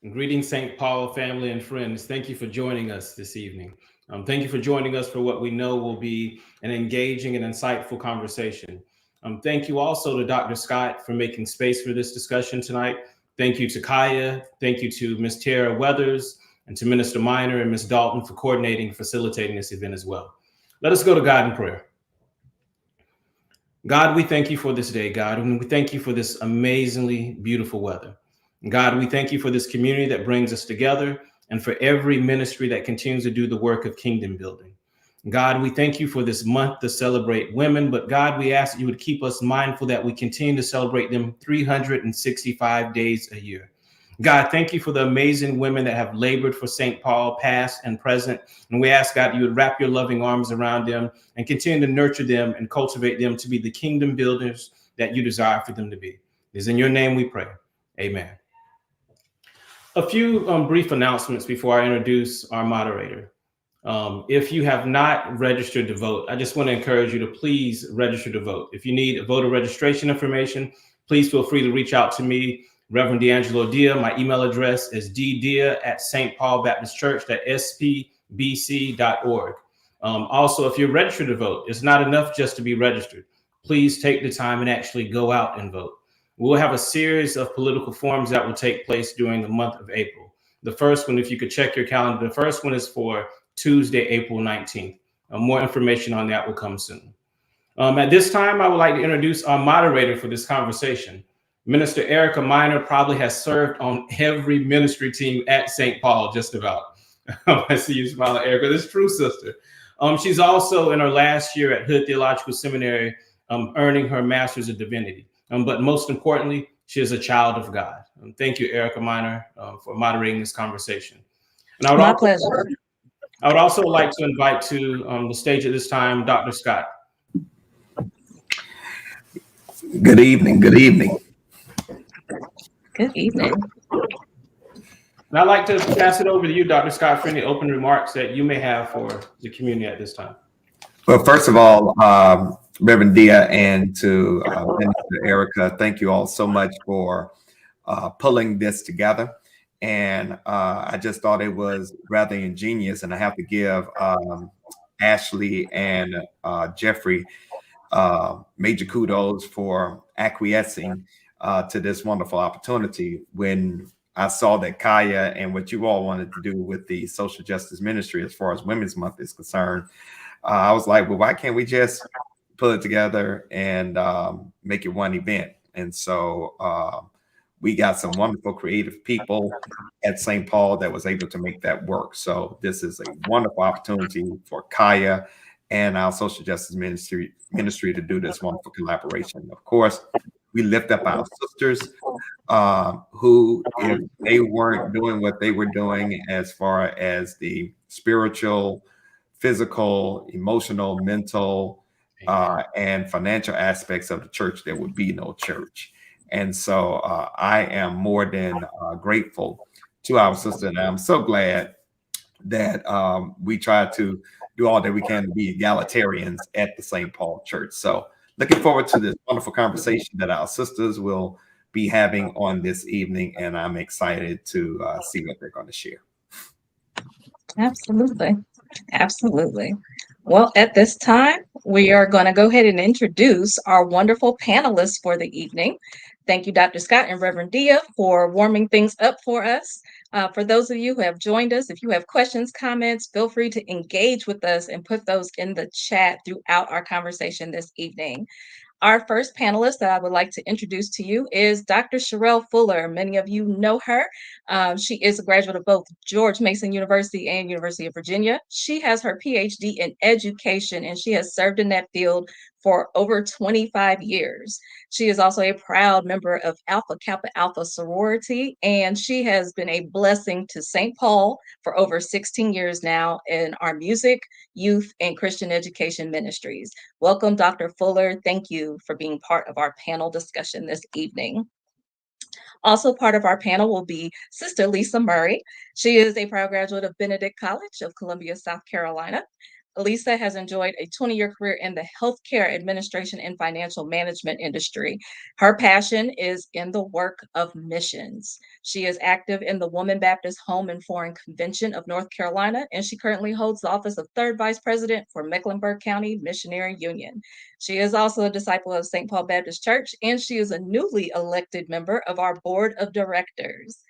Greetings, St. Paul family and friends. Thank you for joining us this evening. Thank you for joining us for what we know will be an engaging and insightful conversation. Thank you also to Dr. Scott for making space for this discussion tonight. Thank you to CAYA. Thank you to Ms. Tara Weathers and to Minister Minor and Ms. Dalton for coordinating and facilitating this event as well. Let us go to God in prayer. God, we thank you for this day, God, and we thank you for this amazingly beautiful weather. God, we thank you for this community that brings us together and for every ministry that continues to do the work of kingdom building. God, we thank you for this month to celebrate women, but God, we ask that you would keep us mindful that we continue to celebrate them 365 days a year. God, thank you for the amazing women that have labored for St. Paul, past and present. And we ask, God, you would wrap your loving arms around them and continue to nurture them and cultivate them to be the kingdom builders that you desire for them to be. It is in your name we pray. Amen. A few brief announcements before I introduce our moderator. If you have not registered to vote, I just want to encourage you to please register to vote. If you need voter registration information, please feel free to reach out to me, Reverend D'Angelo Dia. My email address is ddia@stpaulbaptistchurch.spbc.org. Also, if you're registered to vote, it's not enough just to be registered. Please take the time and actually go out and vote. We'll have a series of political forums that will take place during the month of April. The first one, if you could check your calendar, the first one is for Tuesday, April 19th. More information on that will come soon. At this time, I would like to introduce our moderator for this conversation. Minister Erica Minor probably has served on every ministry team at St. Paul, just about. I see you smiling, Erica. This is true, sister. She's also in her last year at Hood Theological Seminary, earning her Master's of Divinity. But most importantly, she is a child of God. Thank you, Erica Minor, for moderating this conversation. And My pleasure. I would also like to invite to the stage at this time, Dr. Scott. Good evening. Good evening. Good evening. And I'd like to pass it over to you, Dr. Scott, for any open remarks that you may have for the community at this time. Well, first of all, Reverend Dia and to Minister Erica, thank you all so much for pulling this together. And I just thought it was rather ingenious. And I have to give Ashley and Jeffrey major kudos for acquiescing to this wonderful opportunity. When I saw that CAYA and what you all wanted to do with the social justice ministry as far as Women's Month is concerned, I was like, well, why can't we just put it together and make it one event? And so we got some wonderful creative people at St. Paul that was able to make that work. So this is a wonderful opportunity for CAYA and our social justice ministry to do this wonderful collaboration. Of course, we lift up our sisters who, if they weren't doing what they were doing as far as the spiritual, physical, emotional, mental, and financial aspects of the church, there would be no church. And so I am more than grateful to our sister, and I'm so glad that we try to do all that we can to be egalitarians at the St. Paul Church. So looking forward to this wonderful conversation that our sisters will be having on this evening, and I'm excited to see what they're going to share. Absolutely. Absolutely. Well, at this time, we are going to go ahead and introduce our wonderful panelists for the evening. Thank you, Dr. Scott and Reverend Dia, for warming things up for us. For those of you who have joined us, if you have questions, comments, feel free to engage with us and put those in the chat throughout our conversation this evening. Our first panelist that I would like to introduce to you is Dr. Sherell Fuller. Many of you know her. She is a graduate of both George Mason University and University of Virginia. She has her PhD in education, and she has served in that field for over 25 years. She is also a proud member of Alpha Kappa Alpha sorority, and she has been a blessing to St. Paul for over 16 years now in our music, youth, and Christian education ministries. Welcome, Dr. Fuller. Thank you for being part of our panel discussion this evening. Also part of our panel will be Sister Lisa Murray. She is a proud graduate of Benedict College of Columbia, South Carolina. Elisa has enjoyed a 20-year career in the healthcare administration and financial management industry. Her passion is in the work of missions. She is active in the Woman Baptist Home and Foreign Convention of North Carolina, and she currently holds the office of third vice president for Mecklenburg County Missionary Union. She is also a disciple of St. Paul Baptist Church, and she is a newly elected member of our board of directors.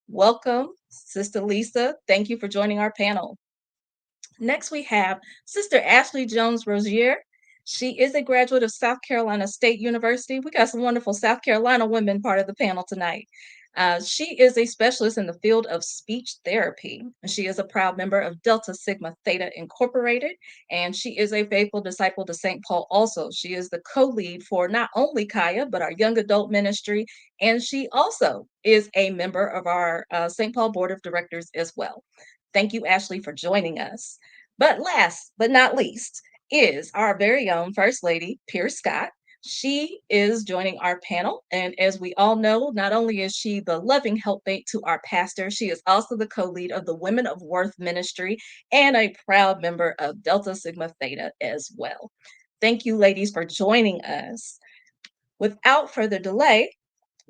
Welcome, Sister Lisa. Thank you for joining our panel. Next, we have Sister Ashley Jones-Rozier. She is a graduate of South Carolina State University. We got some wonderful South Carolina women part of the panel tonight. She is a specialist in the field of speech therapy. She is a proud member of Delta Sigma Theta Incorporated, and she is a faithful disciple to St. Paul also. She is the co-lead for not only CAYA, but our young adult ministry, and she also is a member of our St. Paul Board of Directors as well. Thank you, Ashley, for joining us. But last but not least is our very own First Lady, Pier Scott. She is joining our panel. And as we all know, not only is she the loving helpmate to our pastor, she is also the co-lead of the Women of Worth Ministry and a proud member of Delta Sigma Theta as well. Thank you, ladies, for joining us. Without further delay,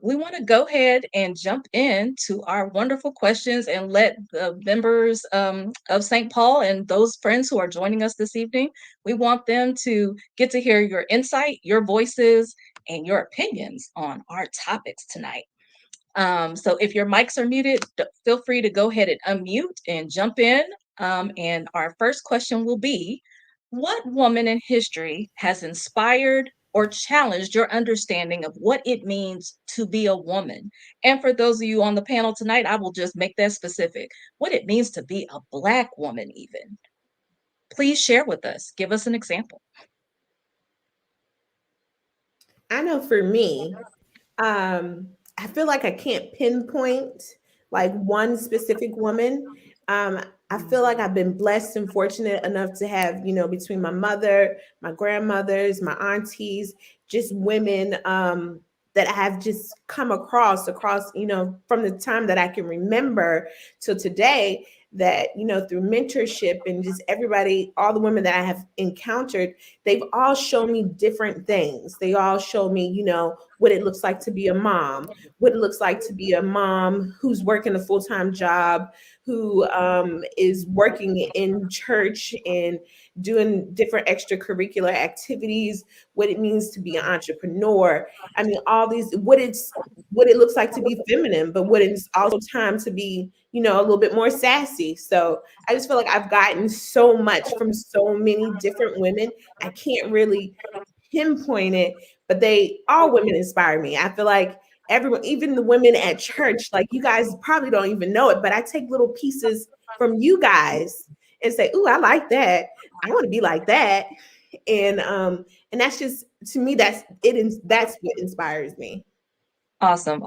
we want to go ahead and jump into our wonderful questions and let the members of St. Paul and those friends who are joining us this evening, we want them to get to hear your insight, your voices, and your opinions on our topics tonight. So if your mics are muted, feel free to go ahead and unmute and jump in. And our first question will be, what woman in history has inspired or challenged your understanding of what it means to be a woman? And for those of you on the panel tonight, I will just make that specific, what it means to be a Black woman even. Please share with us. Give us an example. I know for me, I feel like I can't pinpoint like one specific woman. I feel like I've been blessed and fortunate enough to have, between my mother, my grandmothers, my aunties, just women that I have just come across, from the time that I can remember till today, that, through mentorship and just everybody, all the women that I have encountered, they've all shown me different things. They all show me, what it looks like to be a mom, what it looks like to be a mom who's working a full-time job, who is working in church and doing different extracurricular activities, what it means to be an entrepreneur. I mean, all these, what it looks like to be feminine, but what it's also time to be, a little bit more sassy. So I just feel like I've gotten so much from so many different women. I can't really pinpoint it, but all women inspire me. I feel like everyone, even the women at church, like you guys probably don't even know it, but I take little pieces from you guys and say, "Ooh, I like that. I want to be like that." And that's just, to me, that's what inspires me. Awesome.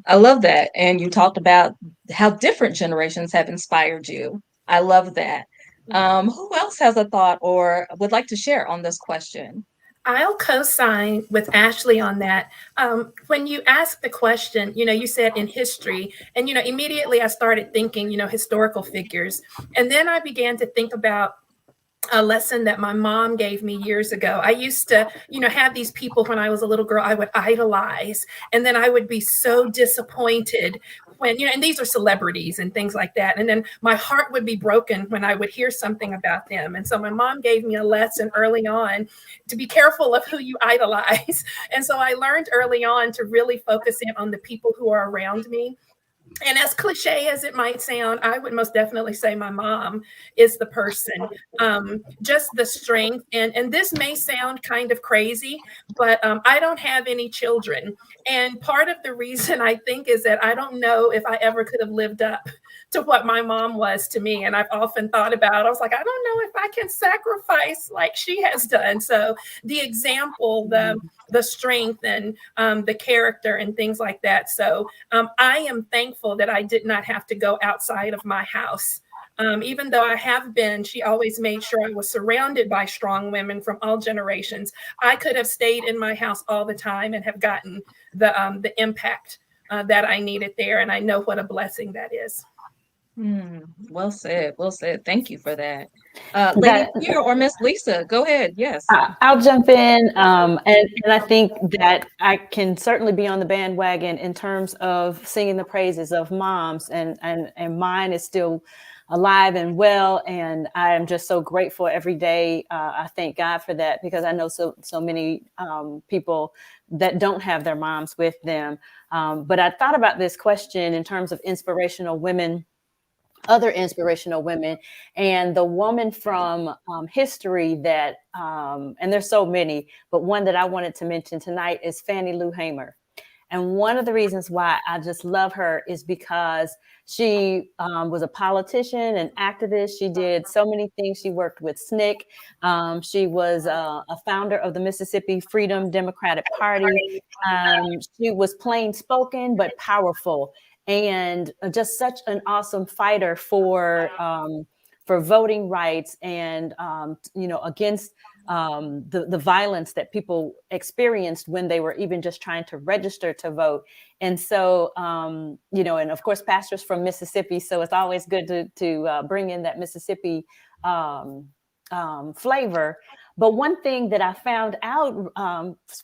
I love that. And you talked about how different generations have inspired you. I love that. Who else has a thought or would like to share on this question? I'll co-sign with Ashley on that. When you asked the question, you said in history, and, immediately I started thinking, historical figures. And then I began to think about a lesson that my mom gave me years ago. I used to, have these people when I was a little girl I would idolize, and then I would be so disappointed when, and these are celebrities and things like that. And then my heart would be broken when I would hear something about them. And so my mom gave me a lesson early on to be careful of who you idolize. And so I learned early on to really focus in on the people who are around me. And as cliche as it might sound, I would most definitely say my mom is the person, just the strength. And this may sound kind of crazy, but I don't have any children. And part of the reason I think is that I don't know if I ever could have lived up to what my mom was to me. And I've often thought about, I was like, I don't know if I can sacrifice like she has done. So the example, the strength and the character and things like that. So I am thankful that I did not have to go outside of my house. Even though I have been, she always made sure I was surrounded by strong women from all generations. I could have stayed in my house all the time and have gotten the impact that I needed there. And I know what a blessing that is. Well said. Well said. Thank you for that. Lady Pier or Miss Lisa, go ahead. Yes. I'll jump in. And I think that I can certainly be on the bandwagon in terms of singing the praises of moms, and mine is still alive and well. And I am just so grateful every day. I thank God for that, because I know so many people that don't have their moms with them. But I thought about this question in terms of inspirational women, other inspirational women, and the woman from history that, and there's so many, but one that I wanted to mention tonight is Fannie Lou Hamer. And one of the reasons why I just love her is because she was a politician, an activist. She did so many things. She worked with SNCC. She was a founder of the Mississippi Freedom Democratic Party. She was plain spoken, but powerful, and just such an awesome fighter for voting rights, and against the violence that people experienced when they were even just trying to register to vote. And so and of course, pastors from Mississippi, so it's always good to bring in that Mississippi flavor. But one thing that I found out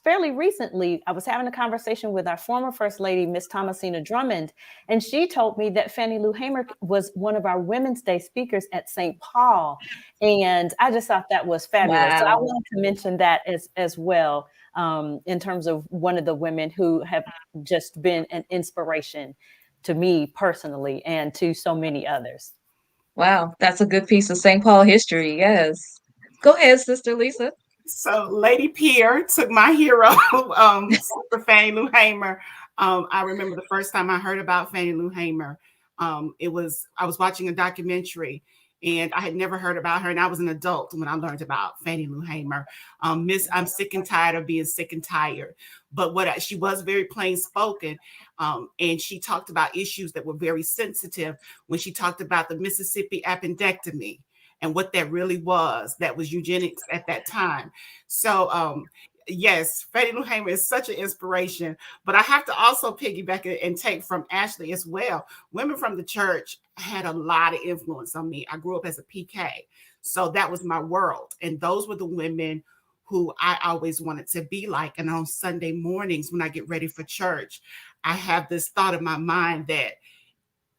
fairly recently, I was having a conversation with our former First Lady, Miss Thomasina Drummond, and she told me that Fannie Lou Hamer was one of our Women's Day speakers at St. Paul. And I just thought that was fabulous. Wow. So I wanted to mention that as well, in terms of one of the women who have just been an inspiration to me personally and to so many others. Wow, that's a good piece of St. Paul history. Yes. Go ahead, Sister Lisa. So Lady Pier took my hero, for Fannie Lou Hamer. I remember the first time I heard about Fannie Lou Hamer. I was watching a documentary, and I had never heard about her, and I was an adult when I learned about Fannie Lou Hamer. I'm sick and tired of being sick and tired. But she was very plain spoken, and she talked about issues that were very sensitive when she talked about the Mississippi appendectomy and what that really was. That was eugenics at that time. So yes, Fannie Lou Hamer is such an inspiration, but I have to also piggyback and take from Ashley as well. Women from the church had a lot of influence on me. I grew up as a PK, so that was my world. And those were the women who I always wanted to be like. And on Sunday mornings, when I get ready for church, I have this thought in my mind that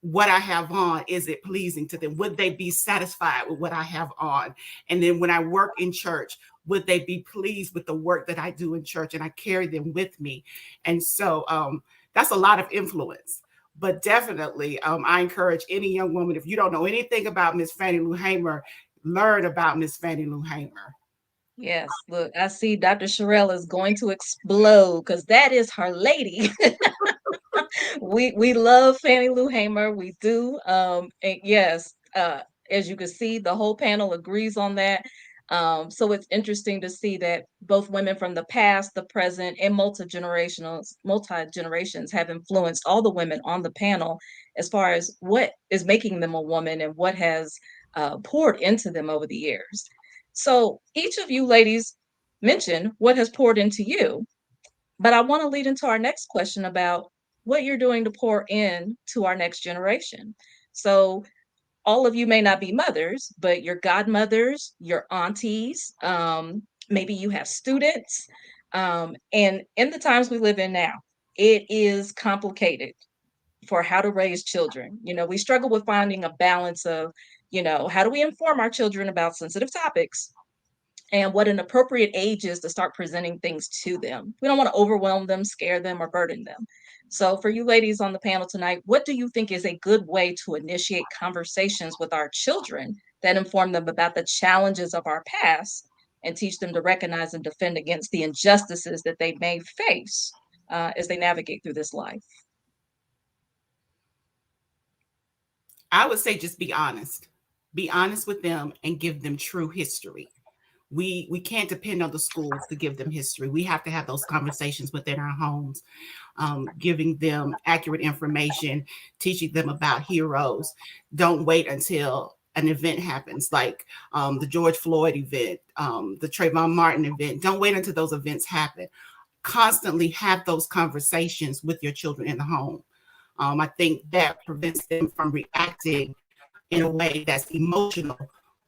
what I have on, is it pleasing to them? Would they be satisfied with what I have on? And then when I work in church, would they be pleased with the work that I do in church? And I carry them with me. And so that's a lot of influence. But definitely, I encourage any young woman, if you don't know anything about Miss Fannie Lou Hamer, learn about Miss Fannie Lou Hamer. Yes, look, I see Dr. Sherell is going to explode, because that is her lady. We love Fannie Lou Hamer. We do. And yes, as you can see, the whole panel agrees on that. So it's interesting to see that both women from the past, the present, and multi-generations have influenced all the women on the panel as far as what is making them a woman and what has poured into them over the years. So each of you ladies mentioned what has poured into you, but I want to lead into our next question about what you're doing to pour in to our next generation. So all of you may not be mothers, but your godmothers, your aunties, maybe you have students. And in the times we live in now, it is complicated for how to raise children. We struggle with finding a balance of, how do we inform our children about sensitive topics and what an appropriate age is to start presenting things to them. We don't want to overwhelm them, scare them, or burden them. So for you ladies on the panel tonight, what do you think is a good way to initiate conversations with our children that inform them about the challenges of our past and teach them to recognize and defend against the injustices that they may face as they navigate through this life? I would say just be honest. Be honest with them and give them true history. We can't depend on the schools to give them history. We have to have those conversations within our homes, giving them accurate information, teaching them about heroes. Don't wait until an event happens, like the George Floyd event, the Trayvon Martin event. Don't wait until those events happen. Constantly have those conversations with your children in the home. I think that prevents them from reacting in a way that's emotional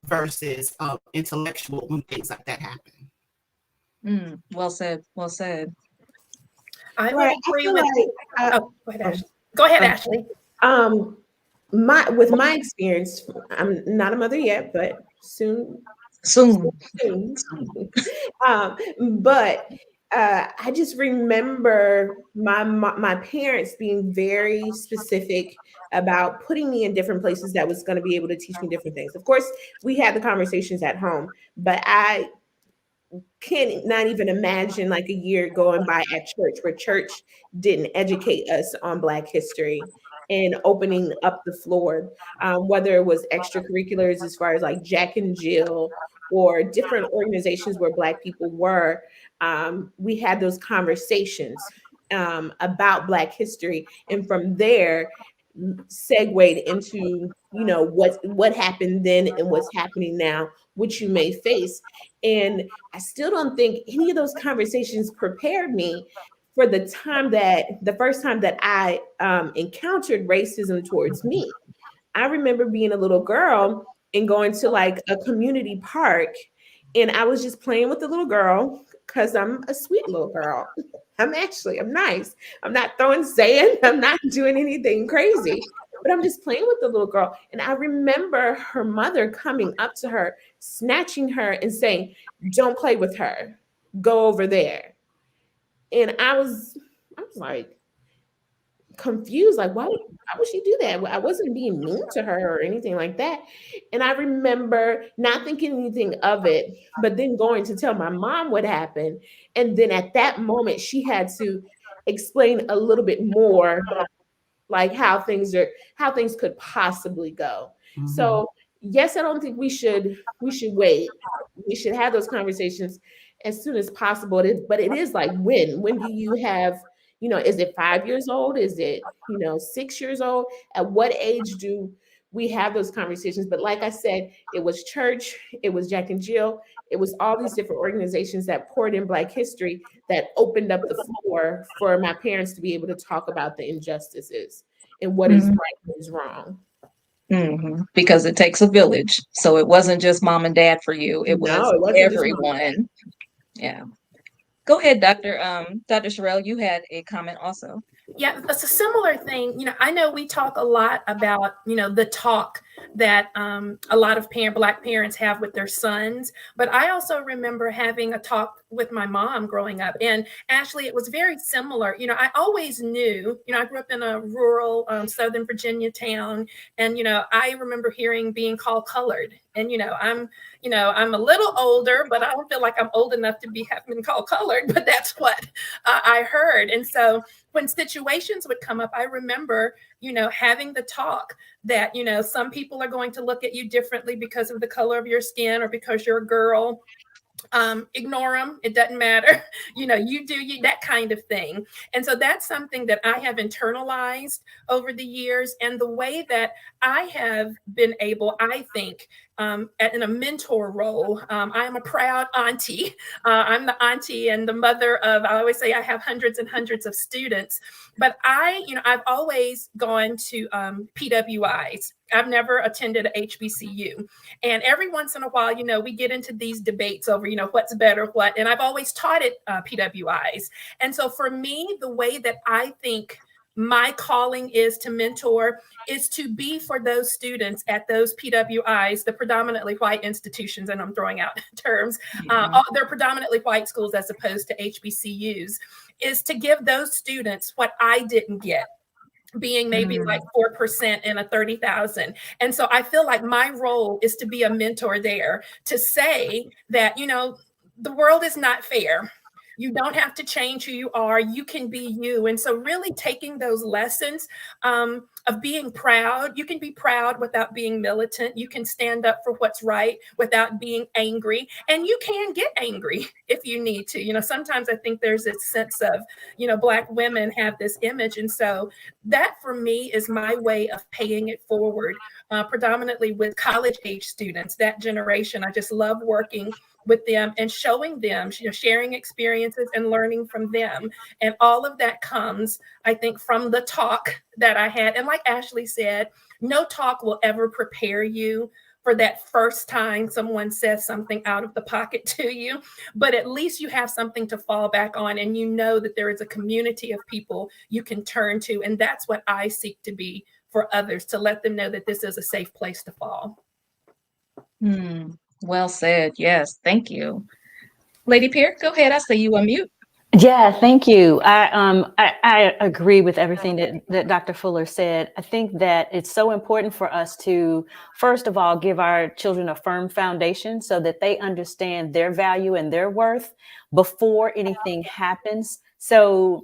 versus intellectual when things like that happen. Well said. Well said. I would Right. I agree feel with. like, Go ahead, Ashley. Go ahead, Ashley. With my experience, I'm not a mother yet, but soon. But I just remember my parents being very specific about putting me in different places that was going to be able to teach me different things. Of course, we had the conversations at home, but I can't not even imagine like a year going by at church where church didn't educate us on Black history and opening up the floor, whether it was extracurriculars as far as like Jack and Jill or different organizations where Black people were. We had those conversations about Black history, and from there segued into what happened then and what's happening now, which you may face. And I still don't think any of those conversations prepared me for the first time that I encountered racism towards me. I remember being a little girl and going to like a community park, and I was just playing with the little girl because I'm a sweet little girl. I'm nice. I'm not throwing sand. I'm not doing anything crazy, but I'm just playing with the little girl. And I remember her mother coming up to her, snatching her and saying, "Don't play with her. Go over there." And I was like confused, like, why would she do that? I wasn't being mean to her or anything like that. And I remember not thinking anything of it, but then going to tell my mom what happened. And then at that moment, she had to explain a little bit more, like how things could possibly go. Mm-hmm. So yes, I don't think we should wait. We should have those conversations as soon as possible. But it is like, when do you have, is it 5 years old? Is it, 6 years old? At what age do we have those conversations? But like I said, it was church, it was Jack and Jill, it was all these different organizations that poured in Black history that opened up the floor for my parents to be able to talk about the injustices and what is right and is wrong. Because it takes a village. So it wasn't just mom and dad for you. It was everyone. Yeah. Go ahead, Dr. Sherell, you had a comment also. Yeah, it's a similar thing. I know we talk a lot about, the talk that a lot of Black parents have with their sons. But I also remember having a talk with my mom growing up. And Ashley, it was very similar. I always knew, I grew up in a rural Southern Virginia town. And, I remember being called colored. And, I'm a little older, but I don't feel like I'm old enough to be having called colored. But that's what I heard. And so when situations would come up, I remember, having the talk that, some people are going to look at you differently because of the color of your skin or because you're a girl. Ignore them. It doesn't matter. You do you, that kind of thing. And so that's something that I have internalized over the years. And the way that I have been able, I think, in a mentor role, I am a proud auntie. I'm the auntie and the mother of, I always say I have hundreds and hundreds of students, but I've always gone to PWIs. I've never attended a HBCU. And every once in a while, we get into these debates over, what's better, what, and I've always taught at PWIs. And so for me, the way that I think my calling is to mentor is to be for those students at those PWIs, the predominantly white institutions, and I'm throwing out terms, they're predominantly white schools as opposed to HBCUs, is to give those students what I didn't get, being maybe like 4% in a 30,000. And so I feel like my role is to be a mentor there, to say that, the world is not fair. You don't have to change who you are. You can be you. And so really taking those lessons of being proud, you can be proud without being militant. You can stand up for what's right without being angry. And you can get angry if you need to. Sometimes I think there's this sense of, Black women have this image. And so that for me is my way of paying it forward, predominantly with college age students, that generation. I just love working with them and showing them, sharing experiences and learning from them. And all of that comes, I think, from the talk that I had. And like Ashley said, no talk will ever prepare you for that first time someone says something out of the pocket to you, but at least you have something to fall back on, and you know that there is a community of people you can turn to. And that's what I seek to be for others, to let them know that this is a safe place to fall. Well said. Yes, thank you. Lady Pier, go ahead. I see you unmute. Yeah, thank you. I agree with everything that Dr. Fuller said. I think that it's so important for us to, first of all, give our children a firm foundation so that they understand their value and their worth before anything happens. So,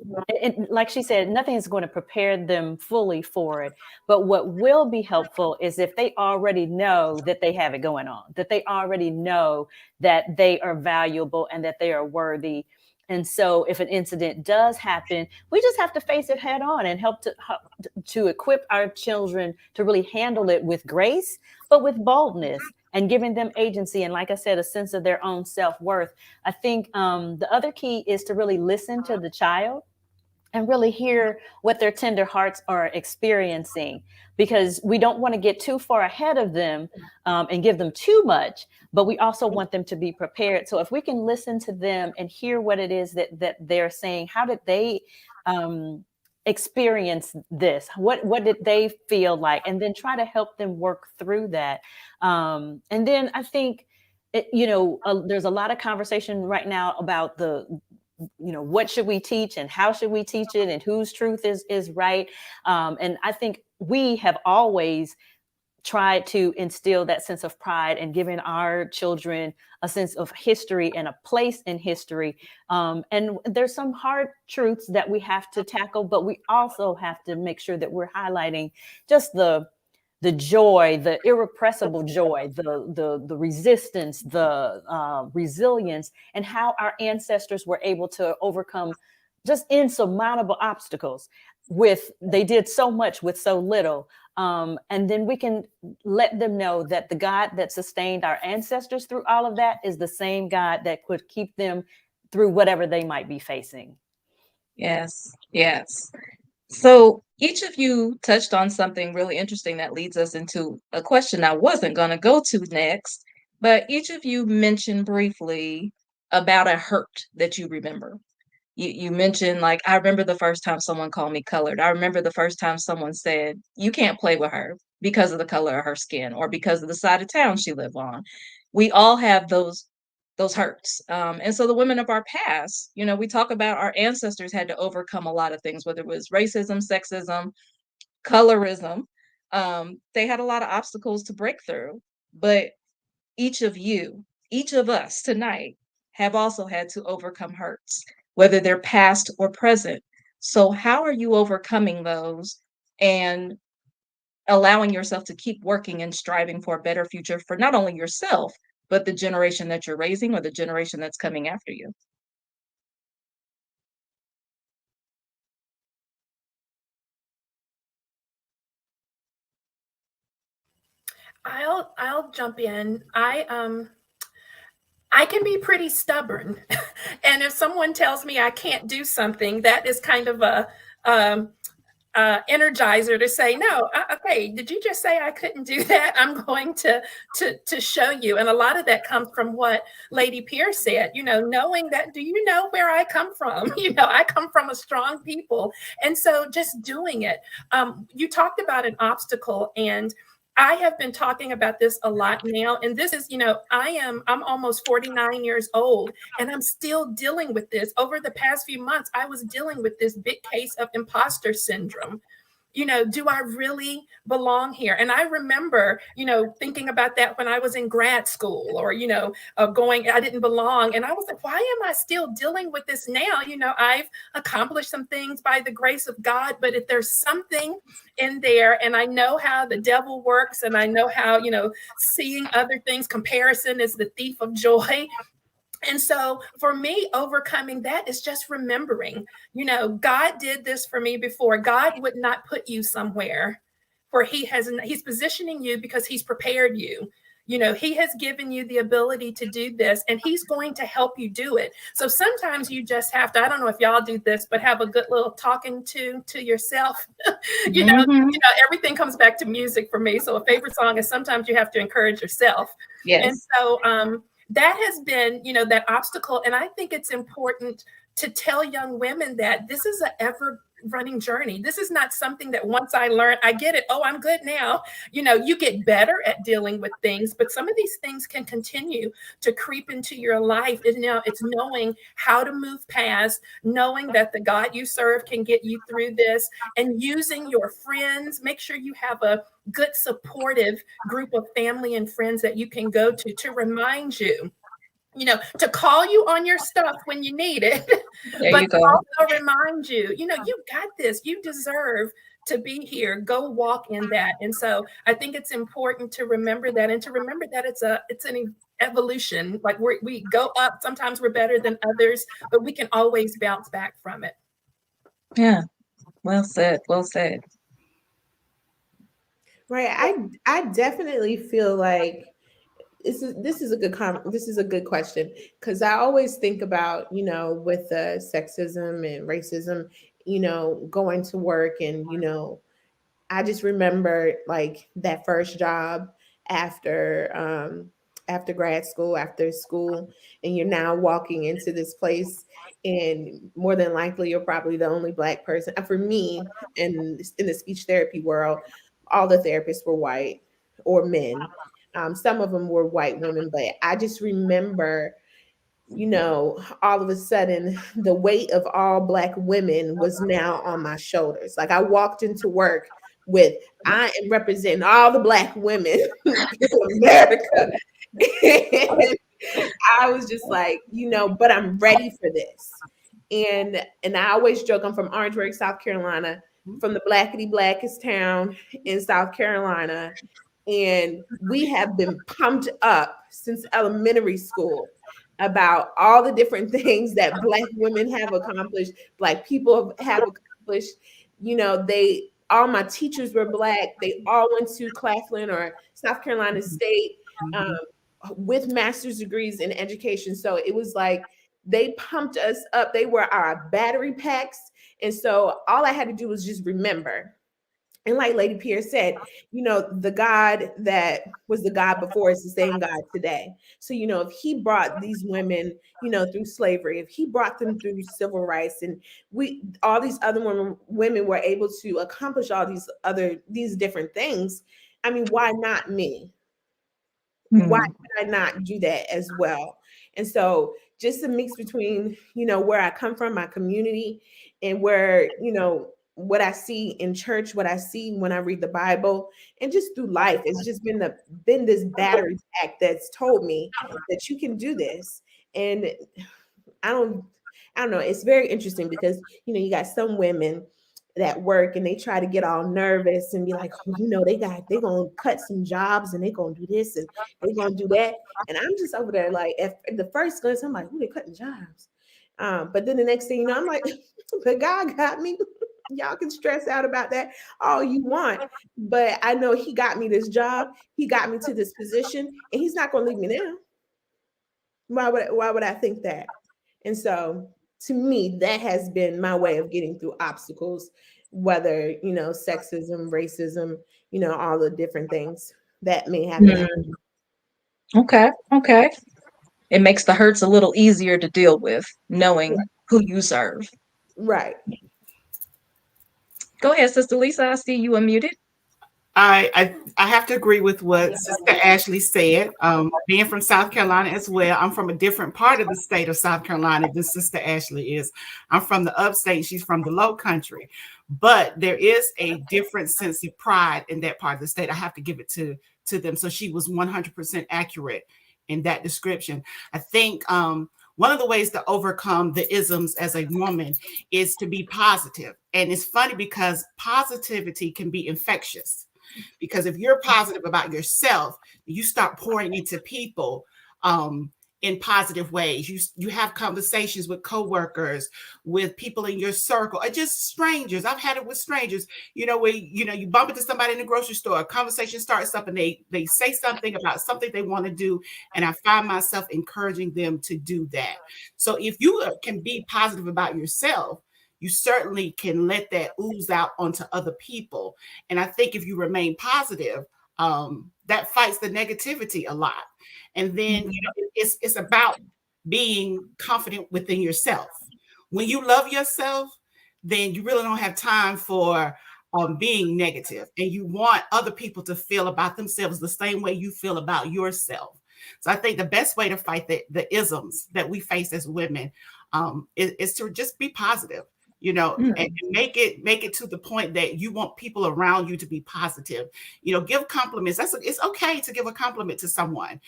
like she said, nothing is going to prepare them fully for it. But what will be helpful is if they already know that they have it going on, that they already know that they are valuable and that they are worthy. And so if an incident does happen, we just have to face it head on and help to equip our children to really handle it with grace, but with boldness, and giving them agency. And like I said, a sense of their own self-worth. I think the other key is to really listen to the child and really hear what their tender hearts are experiencing, because we don't want to get too far ahead of them and give them too much, but we also want them to be prepared. So if we can listen to them and hear what it is that they're saying, how did they experience this? What did they feel like? And then try to help them work through that. And then I think, there's a lot of conversation right now about what should we teach and how should we teach it and whose truth is right. And I think we have always tried to instill that sense of pride and giving our children a sense of history and a place in history. And there's some hard truths that we have to tackle, but we also have to make sure that we're highlighting just the joy, the irrepressible joy, the resistance, the resilience, and how our ancestors were able to overcome just insurmountable obstacles. They did so much with so little. And then we can let them know that the God that sustained our ancestors through all of that is the same God that could keep them through whatever they might be facing. Yes, yes. So each of you touched on something really interesting that leads us into a question I wasn't going to go to next, but each of you mentioned briefly about a hurt that you remember. You mentioned, like, I remember the first time someone called me colored. I remember the first time someone said, you can't play with her because of the color of her skin or because of the side of town she lived on. We all have those hurts. And so the women of our past, we talk about our ancestors had to overcome a lot of things, whether it was racism, sexism, colorism. They had a lot of obstacles to break through. But each of us tonight have also had to overcome hurts, whether they're past or present. So how are you overcoming those and allowing yourself to keep working and striving for a better future for not only yourself, but the generation that you're raising or the generation that's coming after you? I'll jump in. I can be pretty stubborn. And if someone tells me I can't do something, that is kind of a energizer to say, no, okay, did you just say I couldn't do that? I'm going to show you. And a lot of that comes from what Lady Pier said, knowing that, do you know where I come from? I come from a strong people. And so just doing it. You talked about an obstacle, and I have been talking about this a lot now. And this is, I'm almost 49 years old, and I'm still dealing with this. Over the past few months, I was dealing with this big case of imposter syndrome. Do I really belong here? And I remember, thinking about that when I was in grad school, or, I didn't belong. And I was like, why am I still dealing with this now? I've accomplished some things by the grace of God, but if there's something in there, and I know how the devil works, and I know how, seeing other things, comparison is the thief of joy. And so for me, overcoming that is just remembering, God did this for me before. God would not put you somewhere where he's positioning you because he's prepared you. You know, he has given you the ability to do this, and he's going to help you do it. So sometimes you just have to, I don't know if y'all do this, but have a good little talking to yourself. Everything comes back to music for me. So a favorite song is sometimes you have to encourage yourself. Yes. And so that has been, that obstacle. And I think it's important to tell young women that this is an ever running journey. This is not something that once I learn, I get it. Oh, I'm good now. You get better at dealing with things, but some of these things can continue to creep into your life. And it's knowing how to move past, knowing that the God you serve can get you through this, and using your friends. Make sure you have a good supportive group of family and friends that you can go to remind you, to call you on your stuff when you need it, but also remind you, you got this, you deserve to be here, go walk in that. And so I think it's important to remember that, and to remember that it's an evolution. Like we go up, sometimes we're better than others, but we can always bounce back from it. Yeah. Well said. Well said. Right. I definitely feel like this is a good question, because I always think about, with sexism and racism, going to work, and I just remember like that first job after grad school, after school, and you're now walking into this place, and more than likely you're probably the only Black person. For me, in the speech therapy world, all the therapists were white or men. Some of them were white women, but I just remember, all of a sudden the weight of all Black women was now on my shoulders. Like I walked into work with, I am representing all the Black women in America. And I was just like, but I'm ready for this. And I always joke, I'm from Orangeburg, South Carolina, from the blackest town in South Carolina. And we have been pumped up since elementary school about all the different things that Black women have accomplished, Black people have accomplished. All my teachers were Black. They all went to Claflin or South Carolina State with master's degrees in education. So it was like they pumped us up. They were our battery packs. And so all I had to do was just remember. And like Lady Pier said, the God that was the God before is the same God today. So, if he brought these women, through slavery, if he brought them through civil rights, and all these other women were able to accomplish all these different things, I mean, why not me? Why could I not do that as well? And so just a mix between, where I come from, my community, and where, what I see in church, what I see when I read the Bible, and just through life, it's just been this battery pack that's told me that you can do this. And I don't know. It's very interesting because, you got some women that work and they try to get all nervous and be like, oh, they're going to cut some jobs, and they're going to do this and they're going to do that. And I'm just over there like, at the first glance, I'm like, they're cutting jobs. But then the next thing I'm like, but God got me. Y'all can stress out about that all you want. But I know he got me this job. He got me to this position, and he's not going to leave me now. Why would I think that? And so to me, that has been my way of getting through obstacles, whether, sexism, racism, all the different things that may happen. Okay. It makes the hurts a little easier to deal with, knowing who you serve. Right. Go ahead, Sister Lisa. I see you unmuted. I have to agree with what Sister Ashley said. Being from South Carolina as well, I'm from a different part of the state of South Carolina than Sister Ashley is. I'm from the upstate. She's from the low country. But there is a different sense of pride in that part of the state. I have to give it to them. So she was 100% accurate in that description. I think one of the ways to overcome the isms as a woman is to be positive. And it's funny because positivity can be infectious. Because if you're positive about yourself, you start pouring into people. in positive ways. You have conversations with coworkers, with people in your circle, or just strangers. I've had it with strangers, where you bump into somebody in the grocery store, a conversation starts up and they say something about something they want to do, and I find myself encouraging them to do that. So if you can be positive about yourself, you certainly can let that ooze out onto other people. And I think if you remain positive, that fights the negativity a lot. And then it's about being confident within yourself. When you love yourself, then you really don't have time for being negative, and you want other people to feel about themselves the same way you feel about yourself. So I think the best way to fight the isms that we face as women is to just be positive. And make it to the point that you want people around you to be positive. Give compliments. It's okay to give a compliment to someone.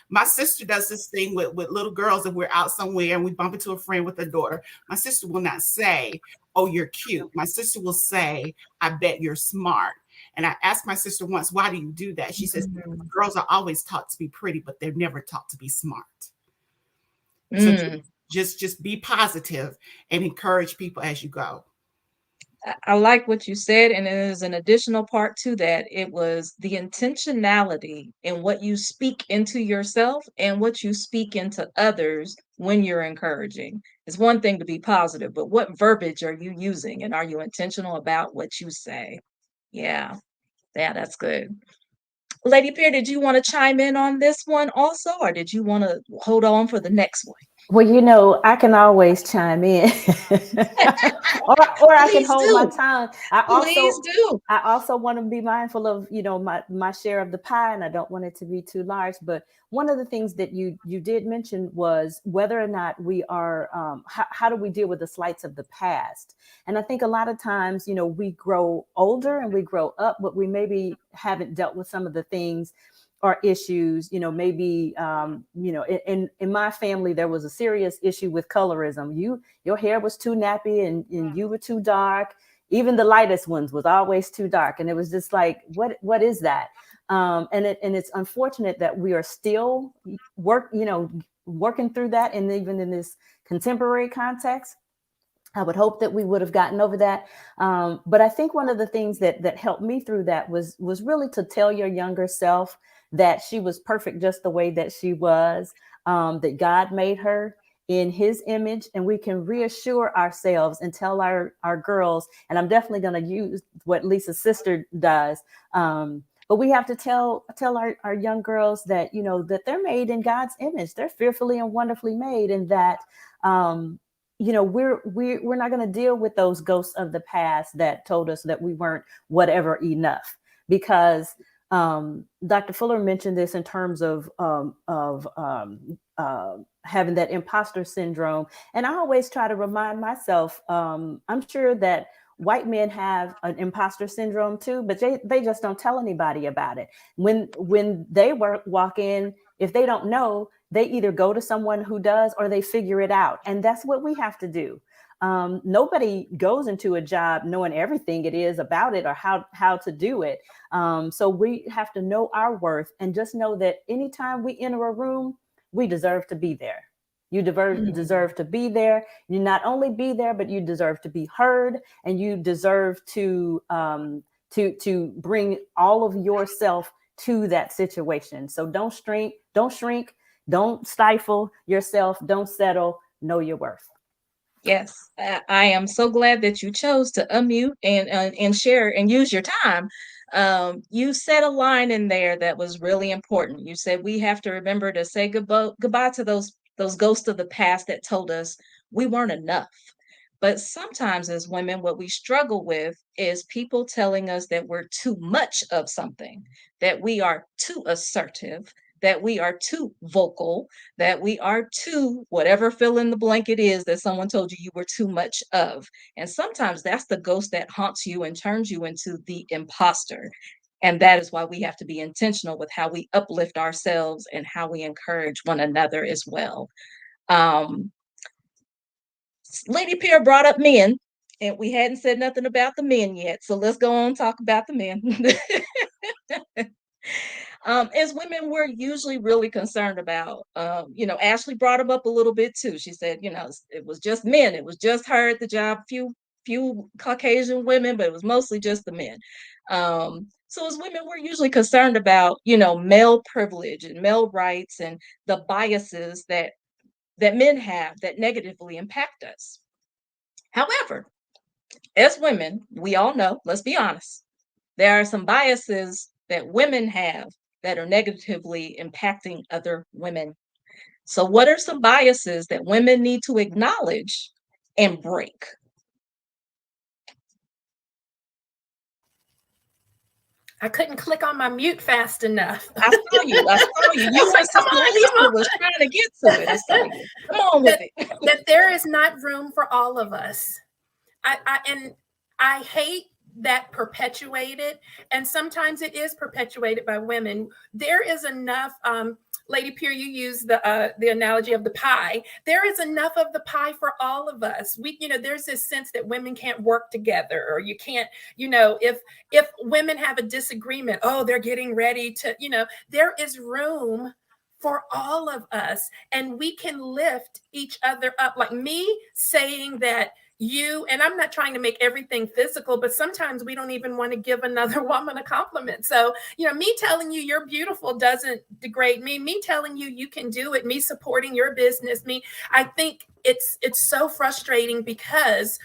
My sister does this thing with little girls. If we're out somewhere and we bump into a friend with a daughter, my sister will not say, "Oh, you're cute." My sister will say, "I bet you're smart." And I asked my sister once, "Why do you do that?" She says, "Girls are always taught to be pretty, but they're never taught to be smart." So just be positive and encourage people as you go. I like what you said, and there's an additional part to that. It was the intentionality in what you speak into yourself and what you speak into others when you're encouraging. It's one thing to be positive, but what verbiage are you using, and are you intentional about what you say? Yeah, that's good. Lady Pier, did you want to chime in on this one also, or did you want to hold on for the next one? Well, I can always chime in, or I can Please hold my do. tongue. Please do. I also want to be mindful of, my share of the pie, and I don't want it to be too large. But one of the things that you did mention was whether or not we are, how do we deal with the slights of the past? And I think a lot of times, we grow older and we grow up, but we maybe haven't dealt with some of the things or issues, maybe, in my family, there was a serious issue with colorism. Your hair was too nappy and you were too dark. Even the lightest ones was always too dark. And it was just like, what is that? And it's unfortunate that we are still working through that. And even in this contemporary context, I would hope that we would have gotten over that. But I think one of the things that helped me through that was really to tell your younger self that she was perfect just the way that she was, that God made her in his image, and we can reassure ourselves and tell our girls, and I'm definitely going to use what Lisa's sister does, but we have to tell our young girls that, that they're made in God's image. They're fearfully and wonderfully made, and that, we're not going to deal with those ghosts of the past that told us that we weren't whatever enough, because Dr. Fuller mentioned this in terms of having that imposter syndrome. And I always try to remind myself, I'm sure that white men have an imposter syndrome too, but they just don't tell anybody about it. When they walk in, if they don't know, they either go to someone who does or they figure it out. And that's what we have to do. Nobody goes into a job knowing everything it is about it or how to do it. So we have to know our worth and just know that anytime we enter a room, we deserve to be there. You deserve to be there. You not only be there, but you deserve to be heard, and you deserve to bring all of yourself to that situation. So don't shrink, don't stifle yourself, don't settle, know your worth. Yes, I am so glad that you chose to unmute and share and use your time. You said a line in there that was really important. You said we have to remember to say goodbye to those ghosts of the past that told us we weren't enough. But sometimes as women, what we struggle with is people telling us that we're too much of something, that we are too assertive, that we are too vocal, that we are too whatever fill in the blank it is that someone told you were too much of. And sometimes that's the ghost that haunts you and turns you into the imposter. And that is why we have to be intentional with how we uplift ourselves and how we encourage one another as well. Lady Pier brought up men, and we hadn't said nothing about the men yet. So let's go on and talk about the men. as women, we're usually really concerned about, Ashley brought him up a little bit too. She said, it was just men. It was just her at the job, few Caucasian women, but it was mostly just the men. So as women, we're usually concerned about, male privilege and male rights and the biases that men have that negatively impact us. However, as women, we all know, let's be honest, there are some biases that women have that are negatively impacting other women. So what are some biases that women need to acknowledge and break? I couldn't click on my mute fast enough. I saw you. You and Sister Lisa was trying to get to it. I saw you. Come on with it. That there is not room for all of us. I hate that perpetuated, and sometimes it is perpetuated by women. There is enough. Lady Pier, you use the analogy of the pie. There is enough of the pie for all of us. There's this sense that women can't work together, or you can't, if women have a disagreement, oh, they're getting ready to, there is room for all of us, and we can lift each other up. Like me saying that and I'm not trying to make everything physical, but sometimes we don't even want to give another woman a compliment. So, me telling you you're beautiful doesn't degrade me. Me telling you you can do it, me supporting your business, I think it's so frustrating because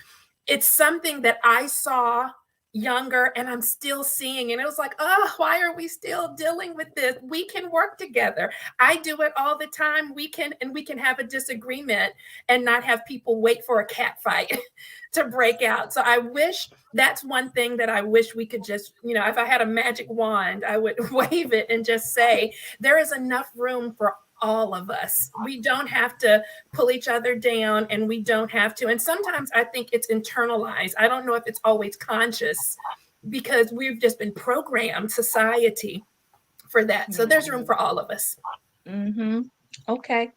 it's something that I saw younger and I'm still seeing. And it was like, oh, why are we still dealing with this? We can work together. I do it all the time. We can have a disagreement and not have people wait for a cat fight to break out. So I wish that's one thing that I wish we could just, if I had a magic wand, I would wave it and just say, there is enough room for all of us. We don't have to pull each other down, and we don't have to. And sometimes I think it's internalized. I don't know if it's always conscious because we've just been programmed, society, for that. So there's room for all of us. Mm-hmm. Okay.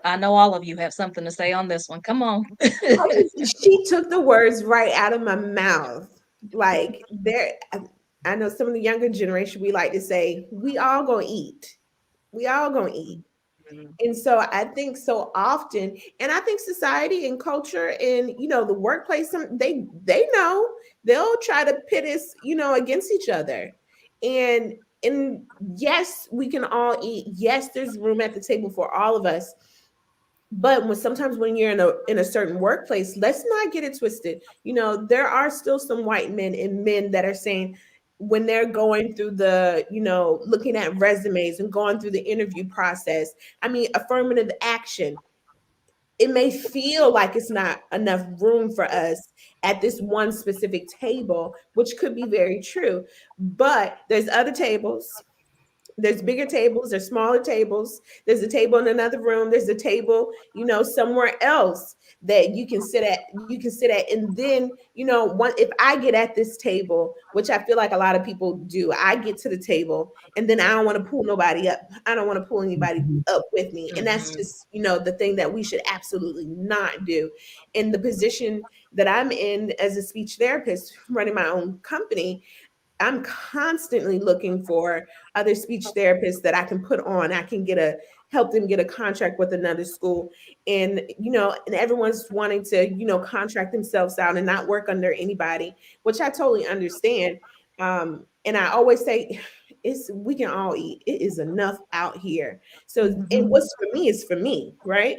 I know all of you have something to say on this one. Come on. She took the words right out of my mouth. Like I know some of the younger generation, we like to say, we all gonna eat. We all gonna eat. And so I think so often, and I think society and culture and the workplace, they know they'll try to pit us, against each other. And yes, we can all eat. Yes, there's room at the table for all of us. But sometimes when you're in a certain workplace, let's not get it twisted. There are still some white men and men that are saying, when they're going through the, looking at resumes and going through the interview process, affirmative action, it may feel like it's not enough room for us at this one specific table, which could be very true. But there's other tables. There's bigger tables, there's smaller tables. There's a table in another room. There's a table, somewhere else that you can sit at. And then, if I get at this table, which I feel like a lot of people do, I get to the table and then I don't want to pull nobody up. I don't want to pull anybody up with me. And that's just, the thing that we should absolutely not do. In the position that I'm in as a speech therapist, running my own company, I'm constantly looking for other speech therapists that I can put on. I can help them get a contract with another school. And, and everyone's wanting to, contract themselves out and not work under anybody, which I totally understand. And I always say, we can all eat. It is enough out here. So, and what's for me is for me, right?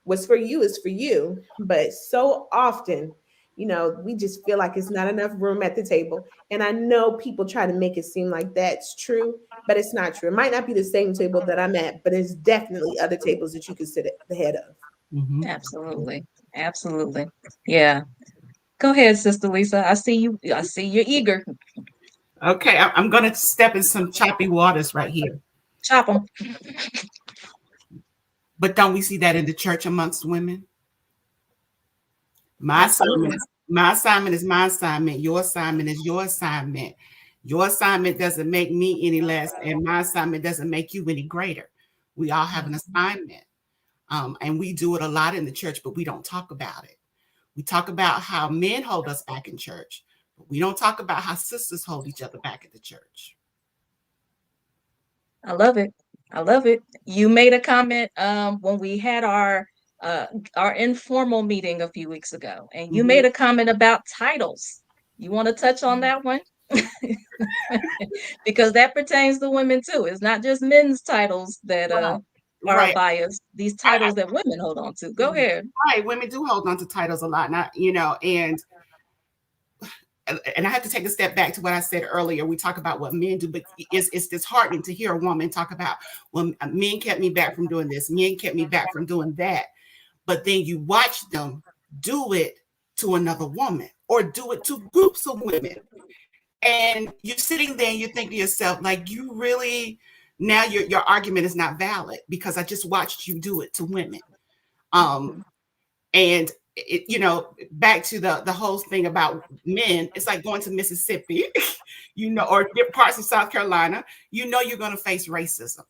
What's for you is for you. But so often, we just feel like it's not enough room at the table. And I know people try to make it seem like that's true, but it's not true. It might not be the same table that I'm at, but there's definitely other tables that you can sit at the head of. Mm-hmm. Absolutely. Absolutely. Yeah. Go ahead, Sister Lisa. I see you. I see you're eager. Okay. I'm going to step in some choppy waters right here. Chop them. But don't we see that in the church amongst women? My assignment is my assignment. Your assignment is your assignment. Your assignment doesn't make me any less, and my assignment doesn't make you any greater. We all have an assignment. And we do it a lot in the church, but we don't talk about it. We talk about how men hold us back in church, but we don't talk about how sisters hold each other back at the church. I love it. I love it. You made a comment when we had our informal meeting a few weeks ago, and you made a comment about titles. You want to touch on that one? Because that pertains to women too. It's not just men's titles that are Right. biased. These titles that women hold on to. Go ahead. Right. Women do hold on to titles a lot, not, you know, and I have to take a step back to what I said earlier. We talk about what men do, but it's disheartening to hear a woman talk about, well, men kept me back from doing this, men kept me back from doing that. But then you watch them do it to another woman or do it to groups of women. And you're sitting there and you think to yourself, like, you really, now your argument is not valid because I just watched you do it to women. And it, you know, back to the whole thing about men, it's like going to Mississippi, you know, or parts of South Carolina, you know, you're going to face racism.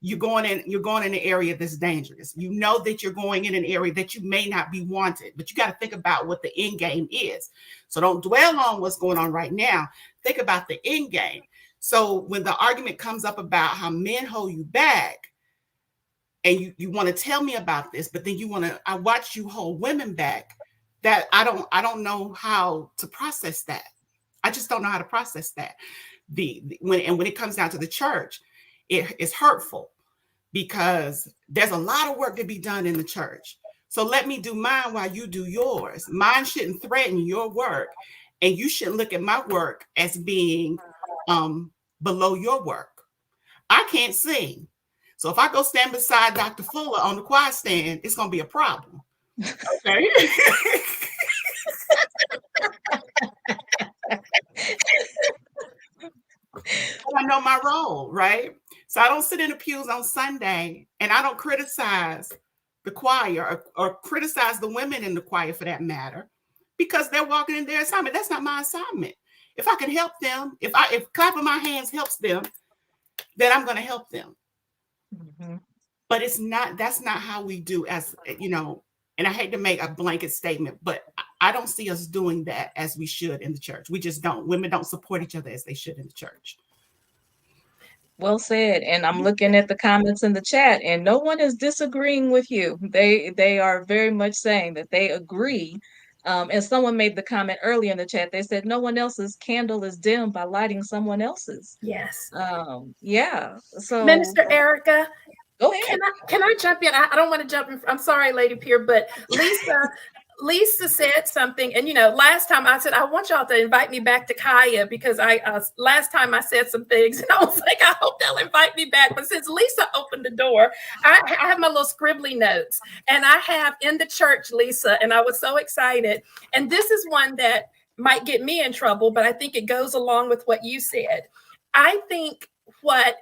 You're going in an area that's dangerous. You know that you're going in an area that you may not be wanted, but you got to think about what the end game is. So don't dwell on what's going on right now. Think about the end game. So when the argument comes up about how men hold you back, and you want to tell me about this, but then I watch you hold women back, that I don't know how to process that. I just don't know how to process that. When it comes down to the church, it is hurtful because there's a lot of work to be done in the church. So let me do mine while you do yours. Mine shouldn't threaten your work, and you shouldn't look at my work as being below your work. I can't sing. So if I go stand beside Dr. Fuller on the choir stand, it's going to be a problem. Okay. I know my role, right? So I don't sit in the pews on Sunday and I don't criticize the choir or criticize the women in the choir for that matter, because they're walking in their assignment. That's not my assignment. If I can help them, if clapping my hands helps them, then I'm going to help them. But that's not how we do, as you know, and I hate to make a blanket statement, but I don't see us doing that as we should in the church. We just don't. Women don't support each other as they should in the church. Well said. And I'm looking at the comments in the chat, and no one is disagreeing with you. They are very much saying that they agree. And someone made the comment earlier in the chat. They said no one else's candle is dim by lighting someone else's. Yes. Yeah. So Minister Erica, go ahead. Can I jump in? I don't want to jump in. I'm sorry, Lady Pier, but Lisa said something, and you know, last time I said I want y'all to invite me back to CAYA because last time I said some things, and I was like, I hope they'll invite me back. But since Lisa opened the door, I have my little scribbly notes, and I have in the church, Lisa, and I was so excited. And this is one that might get me in trouble, but I think it goes along with what you said. I think what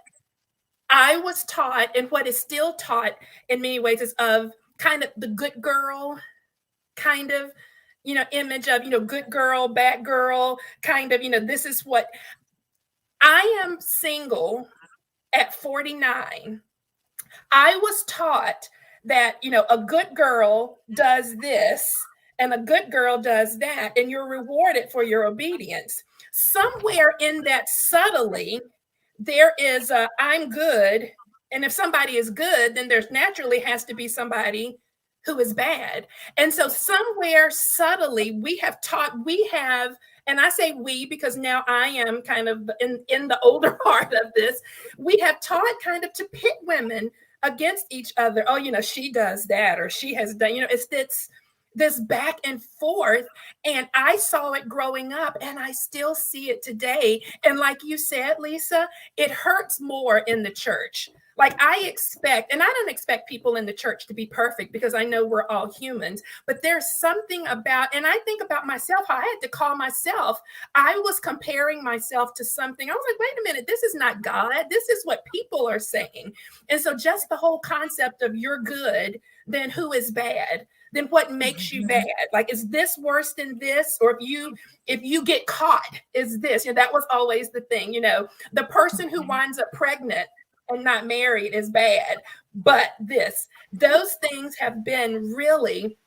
I was taught and what is still taught in many ways is of kind of the good girl kind of, you know, image of, you know, good girl, bad girl, kind of, you know, this is what I am single at 49. I was taught that, you know, a good girl does this and a good girl does that, and you're rewarded for your obedience. Somewhere in that subtly, there is I'm good. And if somebody is good, then there's naturally has to be somebody who is bad. And so somewhere subtly we have, and I say we because now I am kind of in the older part of this, we have taught kind of to pit women against each other. Oh, you know, she does that, or she has done, you know, it's this back and forth. And I saw it growing up and I still see it today. And like you said, Lisa, it hurts more in the church. Like I expect, and I don't expect people in the church to be perfect because I know we're all humans, but there's something about, and I think about myself, how I had to call myself, I was comparing myself to something. I was like, wait a minute, this is not God. This is what people are saying. And so just the whole concept of you're good, then who is bad? Then what makes you bad? Like, is this worse than this? Or if you get caught, is this, you know, that was always the thing, you know, the person who winds up pregnant and not married is bad, but those things have been really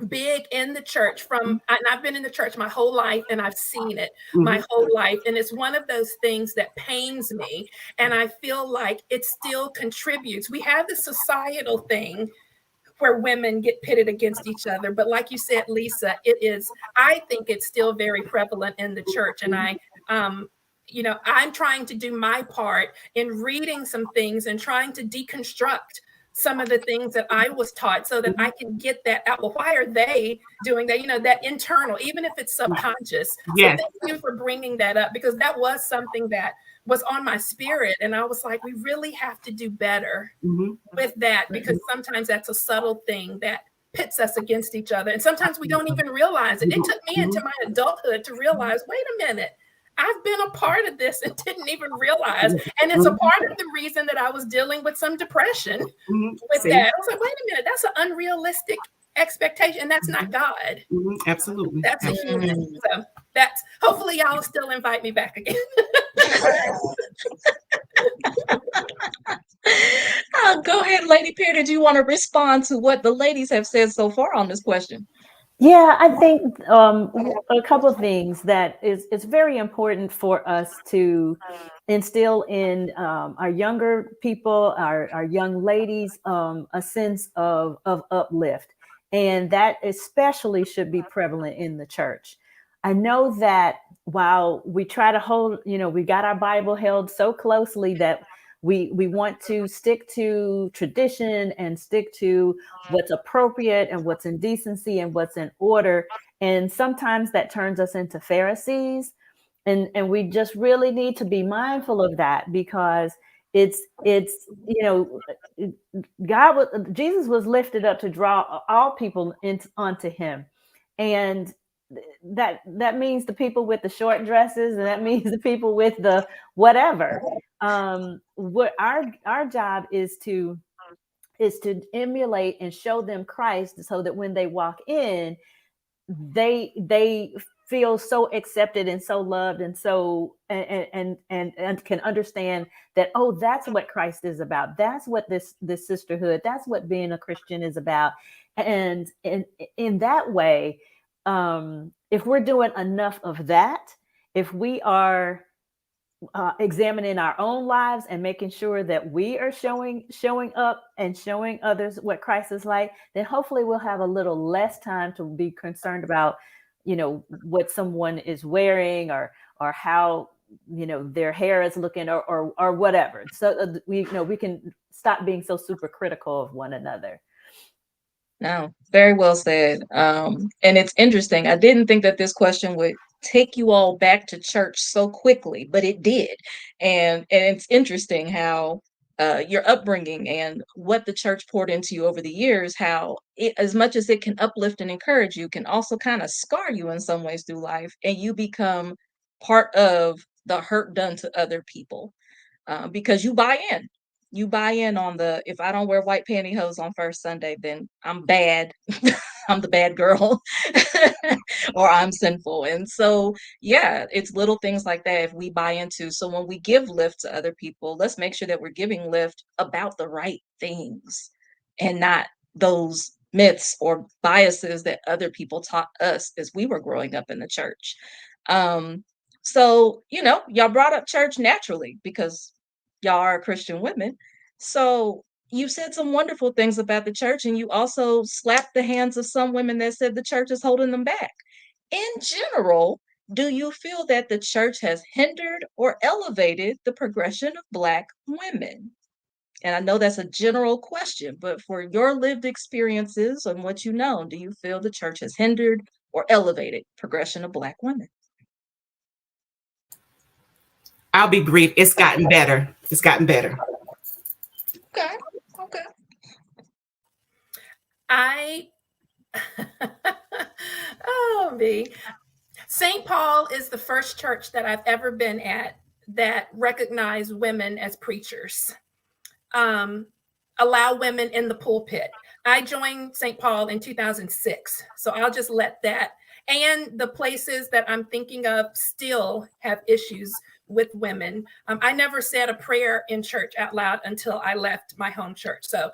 big in the church and I've been in the church my whole life, and I've seen it my whole life. And it's one of those things that pains me. And I feel like it still contributes. We have the societal thing where women get pitted against each other. But like you said, Lisa, I think it's still very prevalent in the church. And I'm trying to do my part in reading some things and trying to deconstruct some of the things that I was taught so that I can get that out. Well, why are they doing that? That internal, even if it's subconscious. Yes. So thank you for bringing that up, because that was something that was on my spirit. And I was like, we really have to do better with that, because sometimes that's a subtle thing that pits us against each other. And sometimes we don't even realize it. It took me into my adulthood to realize, wait a minute, I've been a part of this and didn't even realize. And it's a part of the reason that I was dealing with some depression with that. I was like, wait a minute, that's an unrealistic expectation. And that's not God. Absolutely. That's a human. So hopefully y'all will still invite me back again. Go ahead, Lady Pier. Did you want to respond to what the ladies have said so far on this question? Yeah, I think a couple of things that it's very important for us to instill in our younger people, our young ladies, a sense of uplift. And that especially should be prevalent in the church. I know that while we try to hold, we got our Bible held so closely that we want to stick to tradition and stick to what's appropriate and what's in decency and what's in order. And sometimes that turns us into Pharisees. And we just really need to be mindful of that, because Jesus was lifted up to draw all people onto him. And that means the people with the short dresses, and that means the people with the whatever. What our job is to emulate and show them Christ, so that when they walk in, they feel so accepted and so loved and so and can understand that, oh, that's what Christ is about. That's what this sisterhood, that's what being a Christian is about. And in that way, if we're doing enough of that, if we are examining our own lives and making sure that we are showing up and showing others what Christ is like, then hopefully we'll have a little less time to be concerned about, what someone is wearing or how, their hair is looking or whatever. So we can stop being so super critical of one another. No, very well said. And it's interesting. I didn't think that this question would take you all back to church so quickly, but it did. And it's interesting how your upbringing and what the church poured into you over the years, how as much as it can uplift and encourage you, can also kind of scar you in some ways through life, and you become part of the hurt done to other people because you buy in. You buy in on if I don't wear white pantyhose on first Sunday, then I'm bad. I'm the bad girl or I'm sinful. And so, yeah, it's little things like that if we buy into. So when we give lift to other people, let's make sure that we're giving lift about the right things and not those myths or biases that other people taught us as we were growing up in the church. So, y'all brought up church naturally because y'all are Christian women. So you said some wonderful things about the church, and you also slapped the hands of some women that said the church is holding them back. In general, do you feel that the church has hindered or elevated the progression of Black women? And I know that's a general question, but for your lived experiences and what you know, do you feel the church has hindered or elevated progression of Black women? I'll be brief. It's gotten better. It's gotten better. Okay. St. Paul is the first church that I've ever been at that recognized women as preachers, allow women in the pulpit. I joined St. Paul in 2006, so I'll just let that. And the places that I'm thinking of still have issues with women. I never said a prayer in church out loud until I left my home church. So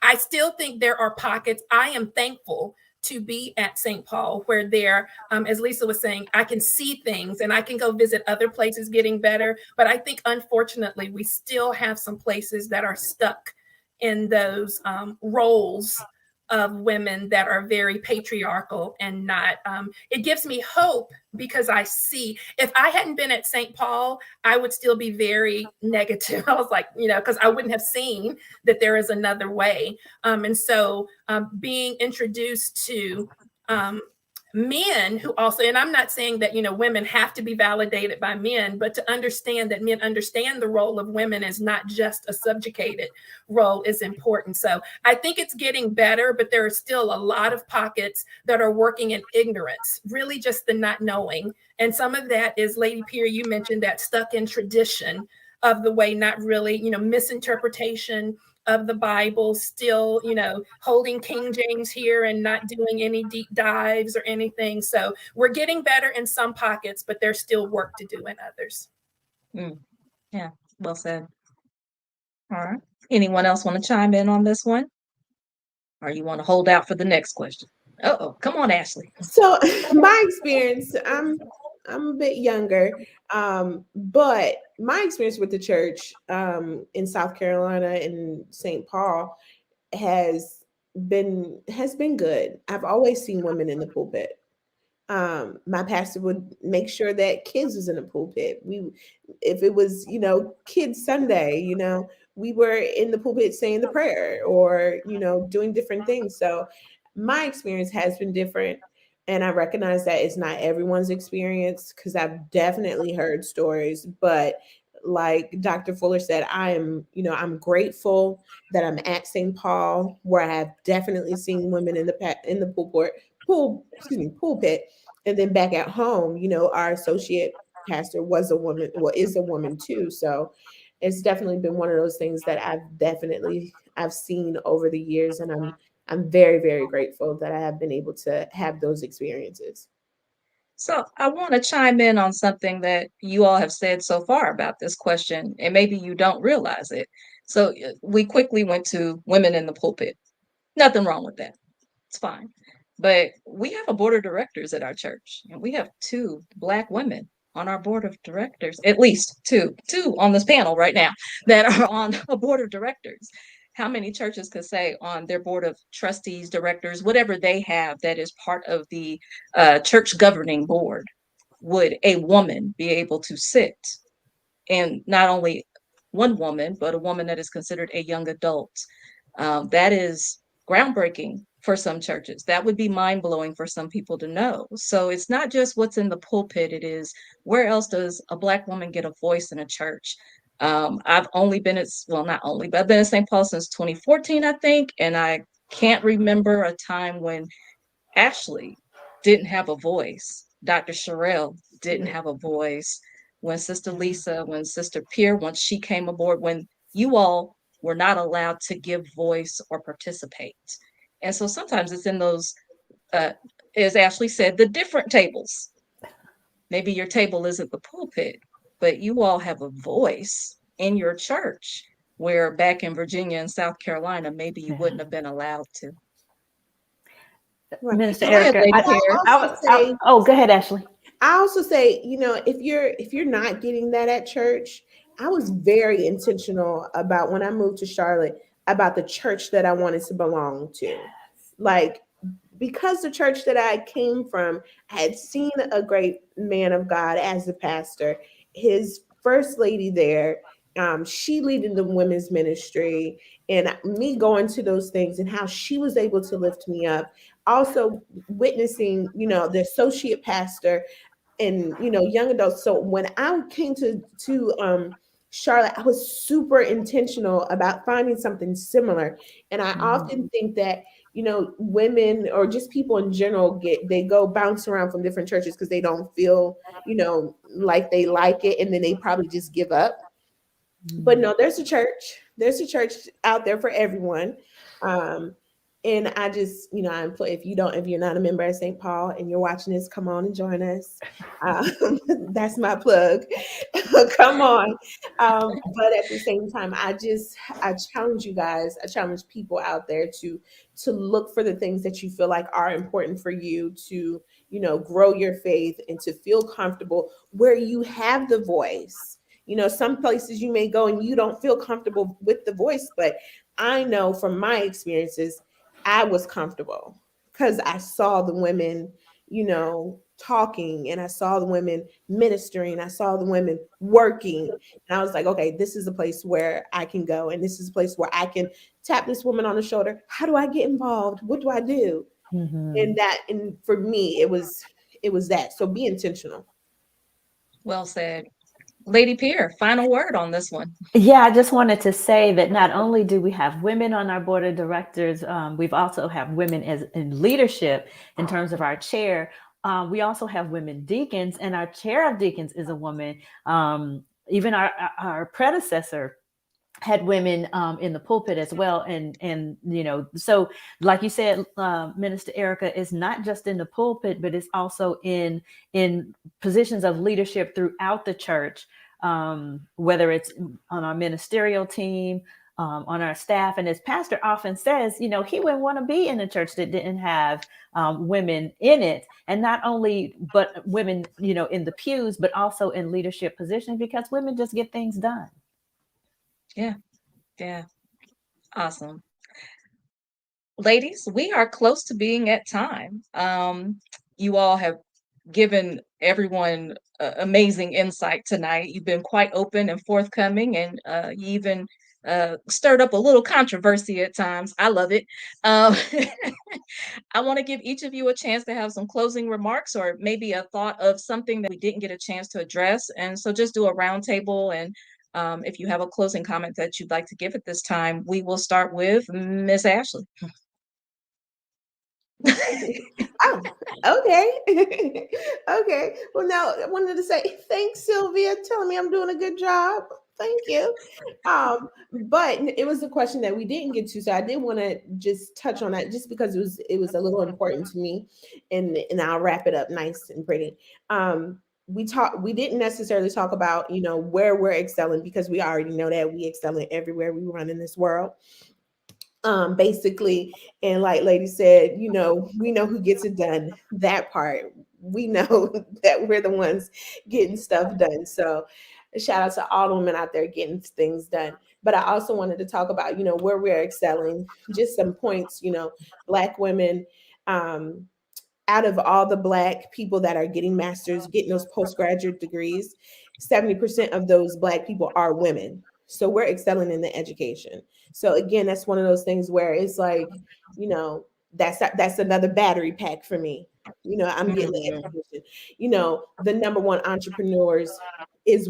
I still think there are pockets. I am thankful to be at St. Paul, where there, as Lisa was saying, I can see things and I can go visit other places getting better. But I think, unfortunately, we still have some places that are stuck in those roles of women that are very patriarchal and not. It gives me hope because I see, if I hadn't been at St. Paul, I would still be very negative. I was like, because I wouldn't have seen that there is another way. And so being introduced to men who also, and I'm not saying that, women have to be validated by men, but to understand that men understand the role of women as not just a subjugated role is important. So I think it's getting better, but there are still a lot of pockets that are working in ignorance, really just the not knowing. And some of that is, Lady Pier, you mentioned that stuck in tradition of the way, not really, misinterpretation of the Bible, still, holding King James here and not doing any deep dives or anything. So we're getting better in some pockets, but there's still work to do in others. Yeah, well said. All right. Anyone else want to chime in on this one? Or you want to hold out for the next question? Uh-oh, come on, Ashley. So my experience, I'm a bit younger, but my experience with the church in South Carolina and St. Paul has been good. I've always seen women in the pulpit. My pastor would make sure that kids was in the pulpit. If it was, Kids Sunday, we were in the pulpit saying the prayer or, doing different things. So my experience has been different. And I recognize that it's not everyone's experience because I've definitely heard stories. But like Dr. Fuller said, I'm grateful that I'm at St. Paul, where I have definitely seen women in the pulpit. And then back at home, our associate pastor was a woman, is a woman too. So it's definitely been one of those things that I've seen over the years, and I'm very, very grateful that I have been able to have those experiences. So I want to chime in on something that you all have said so far about this question, and maybe you don't realize it. So we quickly went to women in the pulpit. Nothing wrong with that. It's fine. But we have a board of directors at our church, and we have 2 Black women on our board of directors, at least two on this panel right now that are on a board of directors. How many churches could say on their board of trustees, directors, whatever they have that is part of the church governing board, would a woman be able to sit? And not only one woman, but a woman that is considered a young adult. That is groundbreaking for some churches. That would be mind-blowing for some people to know. So it's not just what's in the pulpit, it is where else does a Black woman get a voice in a church? I've only been not only, but I've been at St. Paul since 2014, I think, and I can't remember a time when Ashley didn't have a voice. Dr. Sherell didn't have a voice. When Sister Lisa, when Sister Pier, once she came aboard, when you all were not allowed to give voice or participate. And so sometimes it's in those, as Ashley said, the different tables. Maybe your table isn't the pulpit, but you all have a voice in your church, where back in Virginia and South Carolina, maybe you wouldn't have been allowed to. Minister Go ahead, Erica. Go ahead, Ashley. I also say, if you're not getting that at church, I was very intentional about when I moved to Charlotte about the church that I wanted to belong to. Like, because the church that I came from, I had seen a great man of God as the pastor, his first lady there, she leading the women's ministry, and me going to those things and how she was able to lift me up. Also witnessing, the associate pastor and, young adults. So when I came to Charlotte, I was super intentional about finding something similar. And I often think that, women or just people in general they go bounce around from different churches because they don't feel, like they like it. And then they probably just give up. But no, there's a church out there for everyone. And I just, I implore, if you're not a member of St. Paul and you're watching this, come on and join us. That's my plug. Come on. But at the same time, I challenge you guys, I challenge people out there to look for the things that you feel like are important for you to, you know, grow your faith and to feel comfortable where you have the voice. You know, some places you may go and you don't feel comfortable with the voice, but I know from my experiences, I was comfortable because I saw the women, you know, talking, and I saw the women ministering, I saw the women working, and I was like, okay, this is a place where I can go, and this is a place where I can tap this woman on the shoulder. How do I get involved? What do I do? Mhm. And for me, it was that. So be intentional. Well said. Lady Pier, final word on this one. Yeah, I just wanted to say that not only do we have women on our board of directors, we've also have women as in leadership in terms of our chair. We also have women deacons, and our chair of deacons is a woman. Even our predecessor had women in the pulpit as well, and you know, so like you said, Minister Erica, is not just in the pulpit, but it's also in positions of leadership throughout the church, whether it's on our ministerial team, on our staff. And as Pastor often says, you know, he wouldn't want to be in a church that didn't have women in it, and not only but women, you know, in the pews, but also in leadership positions, because women just get things done. Yeah. Awesome. Ladies, we are close to being at time. You all have given everyone amazing insight tonight. You've been quite open and forthcoming, and you even stirred up a little controversy at times. I love it. Um, I want to give each of you a chance to have some closing remarks, or maybe a thought of something that we didn't get a chance to address. And so just do a roundtable, and if you have a closing comment that you'd like to give at this time, we will start with Miss Ashley. Oh, okay. Okay. Well, now I wanted to say thanks, Sylvia, telling me I'm doing a good job. Thank you. But it was a question that we didn't get to, so I did want to just touch on that, just because it was a little important to me, and I'll wrap it up nice and pretty. We didn't necessarily talk about, you know, where we're excelling, because we already know that we excel in everywhere we run in this world. Basically, and like Lady said, you know, we know who gets it done. That part, we know that we're the ones getting stuff done. So shout out to all the women out there getting things done. But I also wanted to talk about, you know, where we're excelling, just some points. You know, Black women, um out of all the Black people that are getting masters, getting those postgraduate degrees, 70% of those Black people are women. So we're excelling in the education. So again, that's one of those things where it's like, you know, that's another battery pack for me. You know, I'm getting the Mhm. education. You know, the number one entrepreneurs is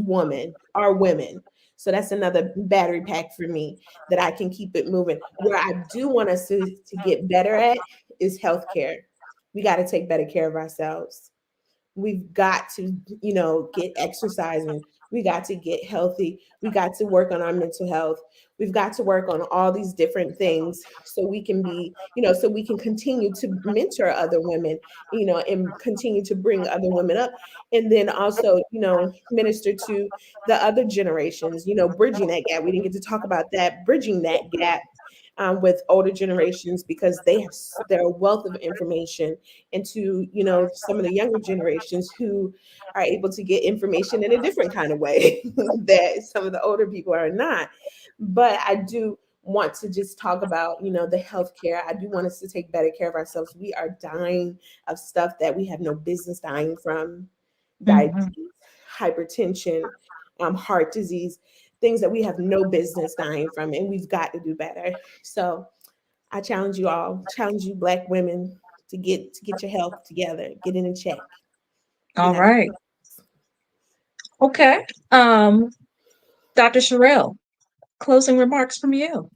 are women. So that's another battery pack for me that I can keep it moving. Where I do want us to get better at is healthcare. We got to take better care of ourselves. We've got to, you know, get exercising. We got to get healthy. We got to work on our mental health. We've got to work on all these different things so we can be, you know, so we can continue to mentor other women, you know, and continue to bring other women up. And then also, you know, minister to the other generations, you know, bridging that gap. We didn't get to talk about that, bridging that gap with older generations, because they have their wealth of information, and to, you know, some of the younger generations who are able to get information in a different kind of way that some of the older people are not. But I do want to just talk about, you know, the healthcare. I do want us to take better care of ourselves. We are dying of stuff that we have no business dying from: Mhm. diabetes, hypertension, heart disease, things that we have no business dying from, and we've got to do better. So I challenge you all, challenge you Black women, to get your health together, get it in check. All And I, right. Okay. Dr. Sherell, closing remarks from you.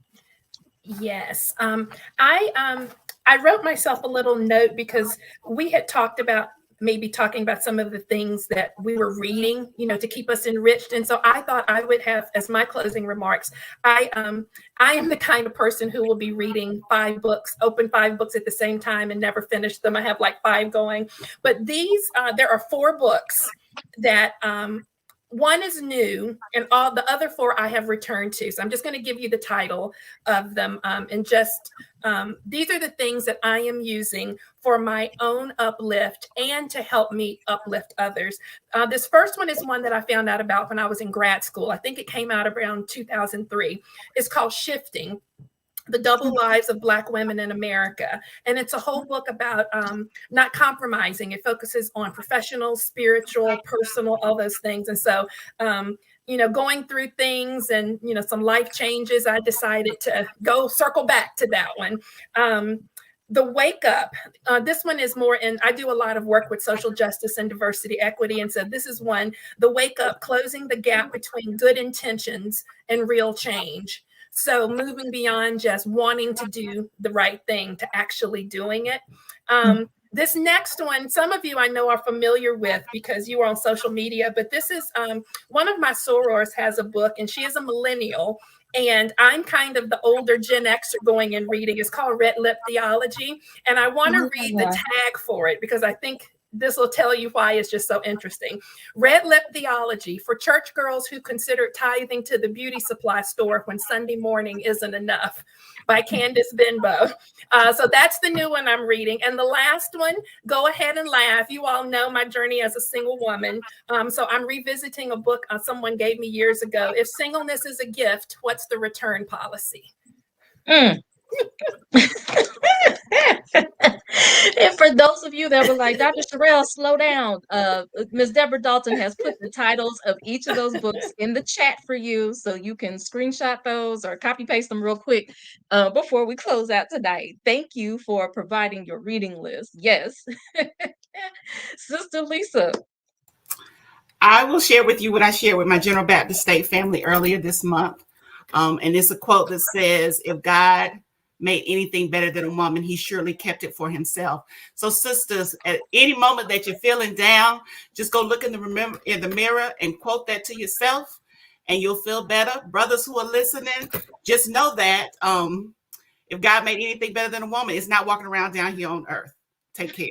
Yes. I wrote myself a little note because we had talked about maybe talking about some of the things that we were reading, you know, to keep us enriched. And so I thought I would have as my closing remarks. I am the kind of person who will be reading 5 books, open 5 books at the same time and never finish them. I have like 5 going. But these there are 4 books that One is new, and all the other 4 I have returned to. So I'm just going to give you the title of them. And just these are the things that I am using for my own uplift and to help me uplift others. This first one is one that I found out about when I was in grad school. I think it came out around 2003. It's called Shifting: The Double Lives of Black Women in America. And it's a whole book about not compromising. It focuses on professional, spiritual, personal, all those things. And so, going through things and, some life changes, I decided to circle back to that one. The Wake Up, this one is more I do a lot of work with social justice and diversity equity. And so this is one, The Wake Up: Closing the Gap Between Good Intentions and Real Change. So moving beyond just wanting to do the right thing to actually doing it. This next one, some of you I know are familiar with because you are on social media, but this is one of my sorors has a book, and she is a millennial, and I'm kind of the older Gen Xer going and reading. It's called Red Lip Theology. And I want to read the tag for it because I think this will tell you why it's just so interesting. Red Lip Theology for church girls who consider tithing to the beauty supply store when Sunday morning isn't enough, by Candace Benbow. So that's the new one I'm reading. And the last one, Go Ahead and Laugh. You all know my journey as a single woman. So I'm revisiting a book someone gave me years ago. If singleness is a gift, what's the return policy? And for those of you that were like, Dr. Sherell, slow down. Ms. Deborah Dalton has put the titles of each of those books in the chat for you, so you can screenshot those or copy paste them real quick before we close out tonight. Thank you for providing your reading list. Yes. Sister Lisa. I will share with you what I shared with my General Baptist State family earlier this month. And it's a quote that says, if God made anything better than a woman, he surely kept it for himself. So sisters, at any moment that you're feeling down, just go look in the mirror and quote that to yourself, and you'll feel better. Brothers who are listening, just know that if God made anything better than a woman, it's not walking around down here on earth. Take care.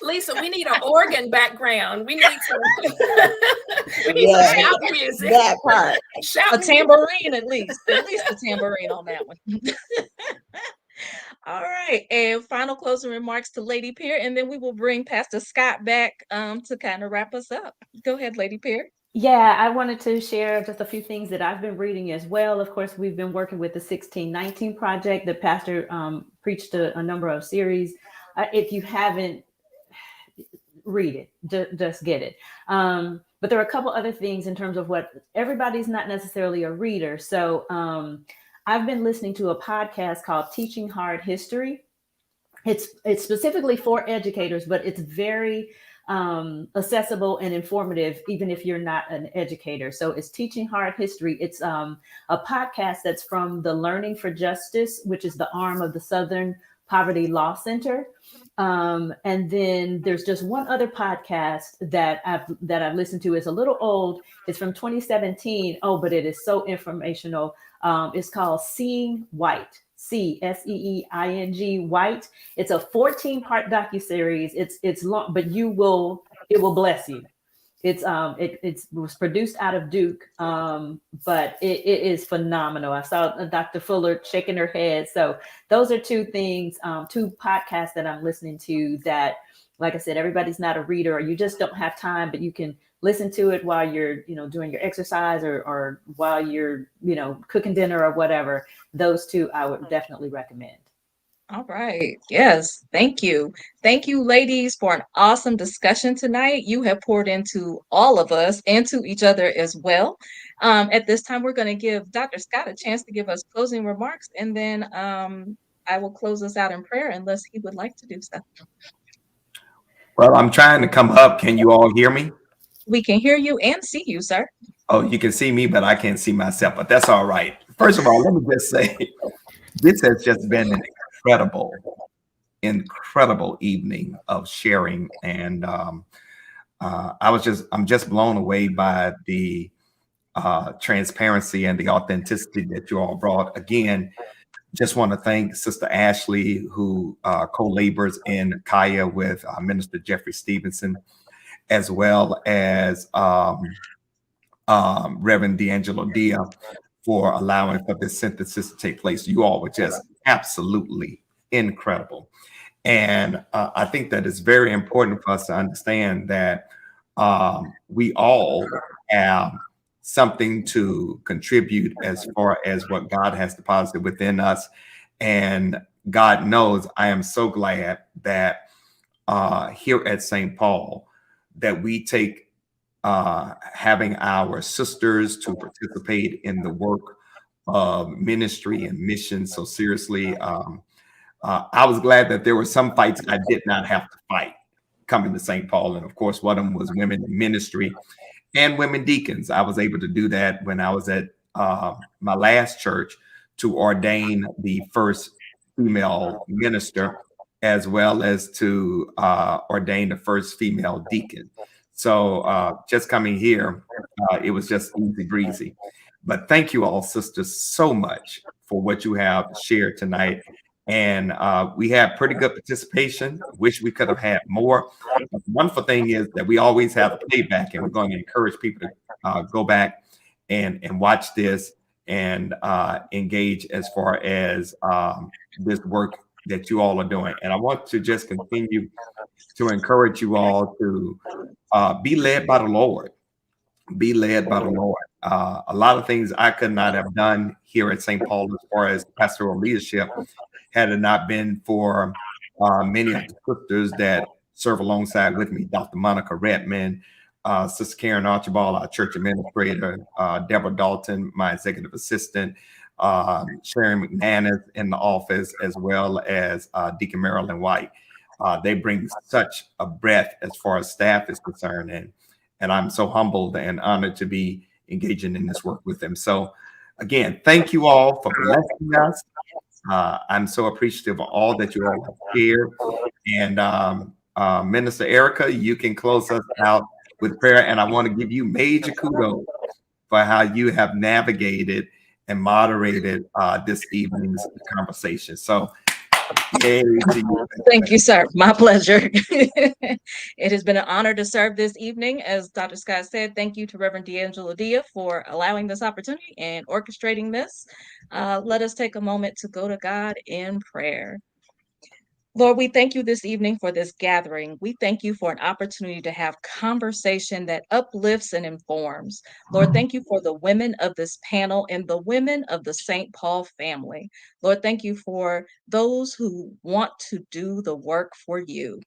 Lisa, we need an organ background. We need some, some shout music. That part. A tambourine, at least a tambourine on that one. All right, and final closing remarks to Lady Pier, and then we will bring Pastor Scott back to kind of wrap us up. Go ahead, Lady Pier. Yeah, I wanted to share just a few things that I've been reading as well. Of course, we've been working with the 1619 Project. The pastor preached a number of series. If you haven't, read it, just get it. But there are a couple other things in terms of what everybody's not necessarily a reader. So I've been listening to a podcast called Teaching Hard History. It's specifically for educators, but it's very accessible and informative, even if you're not an educator. So it's Teaching Hard History. It's a podcast that's from the Learning for Justice, which is the arm of the Southern Poverty Law Center. And then there's just one other podcast that I've listened to. It's a little old. It's from 2017. Oh, but it is so informational. It's called Seeing White. Seeing White. It's a 14-part docuseries. It's long, but it will bless you. It was produced out of Duke, but it is phenomenal. I saw Dr. Fuller shaking her head. So those are two things, two podcasts that I'm listening to that, like I said, everybody's not a reader, or you just don't have time, but you can listen to it while you're, doing your exercise or while you're, cooking dinner or whatever. Those two I would definitely recommend. All right. Yes. Thank you. Thank you, ladies, for an awesome discussion tonight. You have poured into all of us and to each other as well. At this time, we're going to give Dr. Scott a chance to give us closing remarks, and then I will close us out in prayer unless he would like to do so. Well, I'm trying to come up. Can you all hear me? We can hear you and see you, sir. Oh, you can see me, but I can't see myself, but that's all right. First of all, let me just say, this has just been an incredible evening of sharing. And I'm just blown away by the transparency and the authenticity that you all brought. Again, just want to thank Sister Ashley, who co-labors in CAYA with Minister Jeffrey Stevenson, as well as Reverend D'Angelo Dia, for allowing for this synthesis to take place. You all were just absolutely incredible. And I think that it's very important for us to understand that we all have something to contribute as far as what God has deposited within us. And God knows I am so glad that here at St. Paul, that we take having our sisters to participate in the work of ministry and mission so seriously. I was glad that there were some fights I did not have to fight coming to St. Paul. And of course, one of them was women in ministry and women deacons. I was able to do that when I was at my last church to ordain the first female minister, as well as to ordain the first female deacon. So just coming here, it was just easy breezy. But thank you all, sisters, so much for what you have shared tonight. And we had pretty good participation. Wish we could have had more. But the wonderful thing is that we always have a playback, and we're going to encourage people to go back and watch this and engage as far as this work that you all are doing. And I want to just continue to encourage you all to be led by the Lord. Be led by the Lord. A lot of things I could not have done here at St. Paul as far as pastoral leadership had it not been for many of the sisters that serve alongside with me, Dr. Monica Redman, Sister Karen Archibald, our church administrator, Deborah Dalton, my executive assistant, Sharon McManus in the office, as well as Deacon Marilyn White. They bring such a breadth as far as staff is concerned, and I'm so humbled and honored to be engaging in this work with them. So again, thank you all for blessing us. I'm so appreciative of all that you all have shared. And Minister Erica, you can close us out with prayer. And I want to give you major kudos for how you have navigated and moderated this evening's conversation. So yay to you. Thank you, sir. My pleasure. It has been an honor to serve this evening. As Dr. Scott said, thank you to Reverend D'Angelo Dia for allowing this opportunity and orchestrating this. Let us take a moment to go to God in prayer. Lord, we thank you this evening for this gathering. We thank you for an opportunity to have conversation that uplifts and informs. Lord, thank you for the women of this panel and the women of the St. Paul family. Lord, thank you for those who want to do the work for you.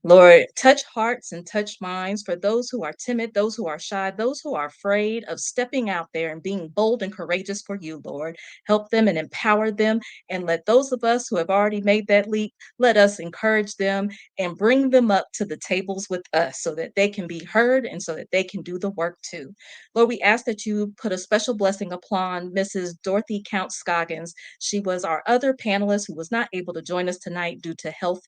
Lord, touch hearts and touch minds for those who are timid, those who are shy, those who are afraid of stepping out there and being bold and courageous for you, Lord. Help them and empower them, and let those of us who have already made that leap, let us encourage them and bring them up to the tables with us so that they can be heard and so that they can do the work too. Lord, we ask that you put a special blessing upon Mrs. Dorothy Counts-Scoggins. She was our other panelist who was not able to join us tonight due to health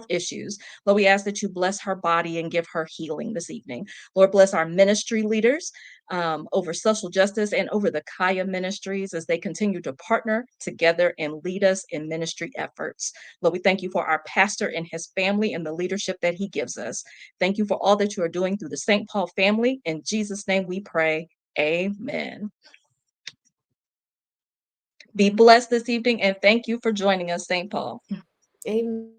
issues. Lord, we ask that you bless her body and give her healing this evening. Lord, bless our ministry leaders over social justice and over the CAYA ministries as they continue to partner together and lead us in ministry efforts. Lord, we thank you for our pastor and his family and the leadership that he gives us. Thank you for all that you are doing through the St. Paul family. In Jesus' name we pray. Amen. Be blessed this evening, and thank you for joining us, St. Paul. Amen.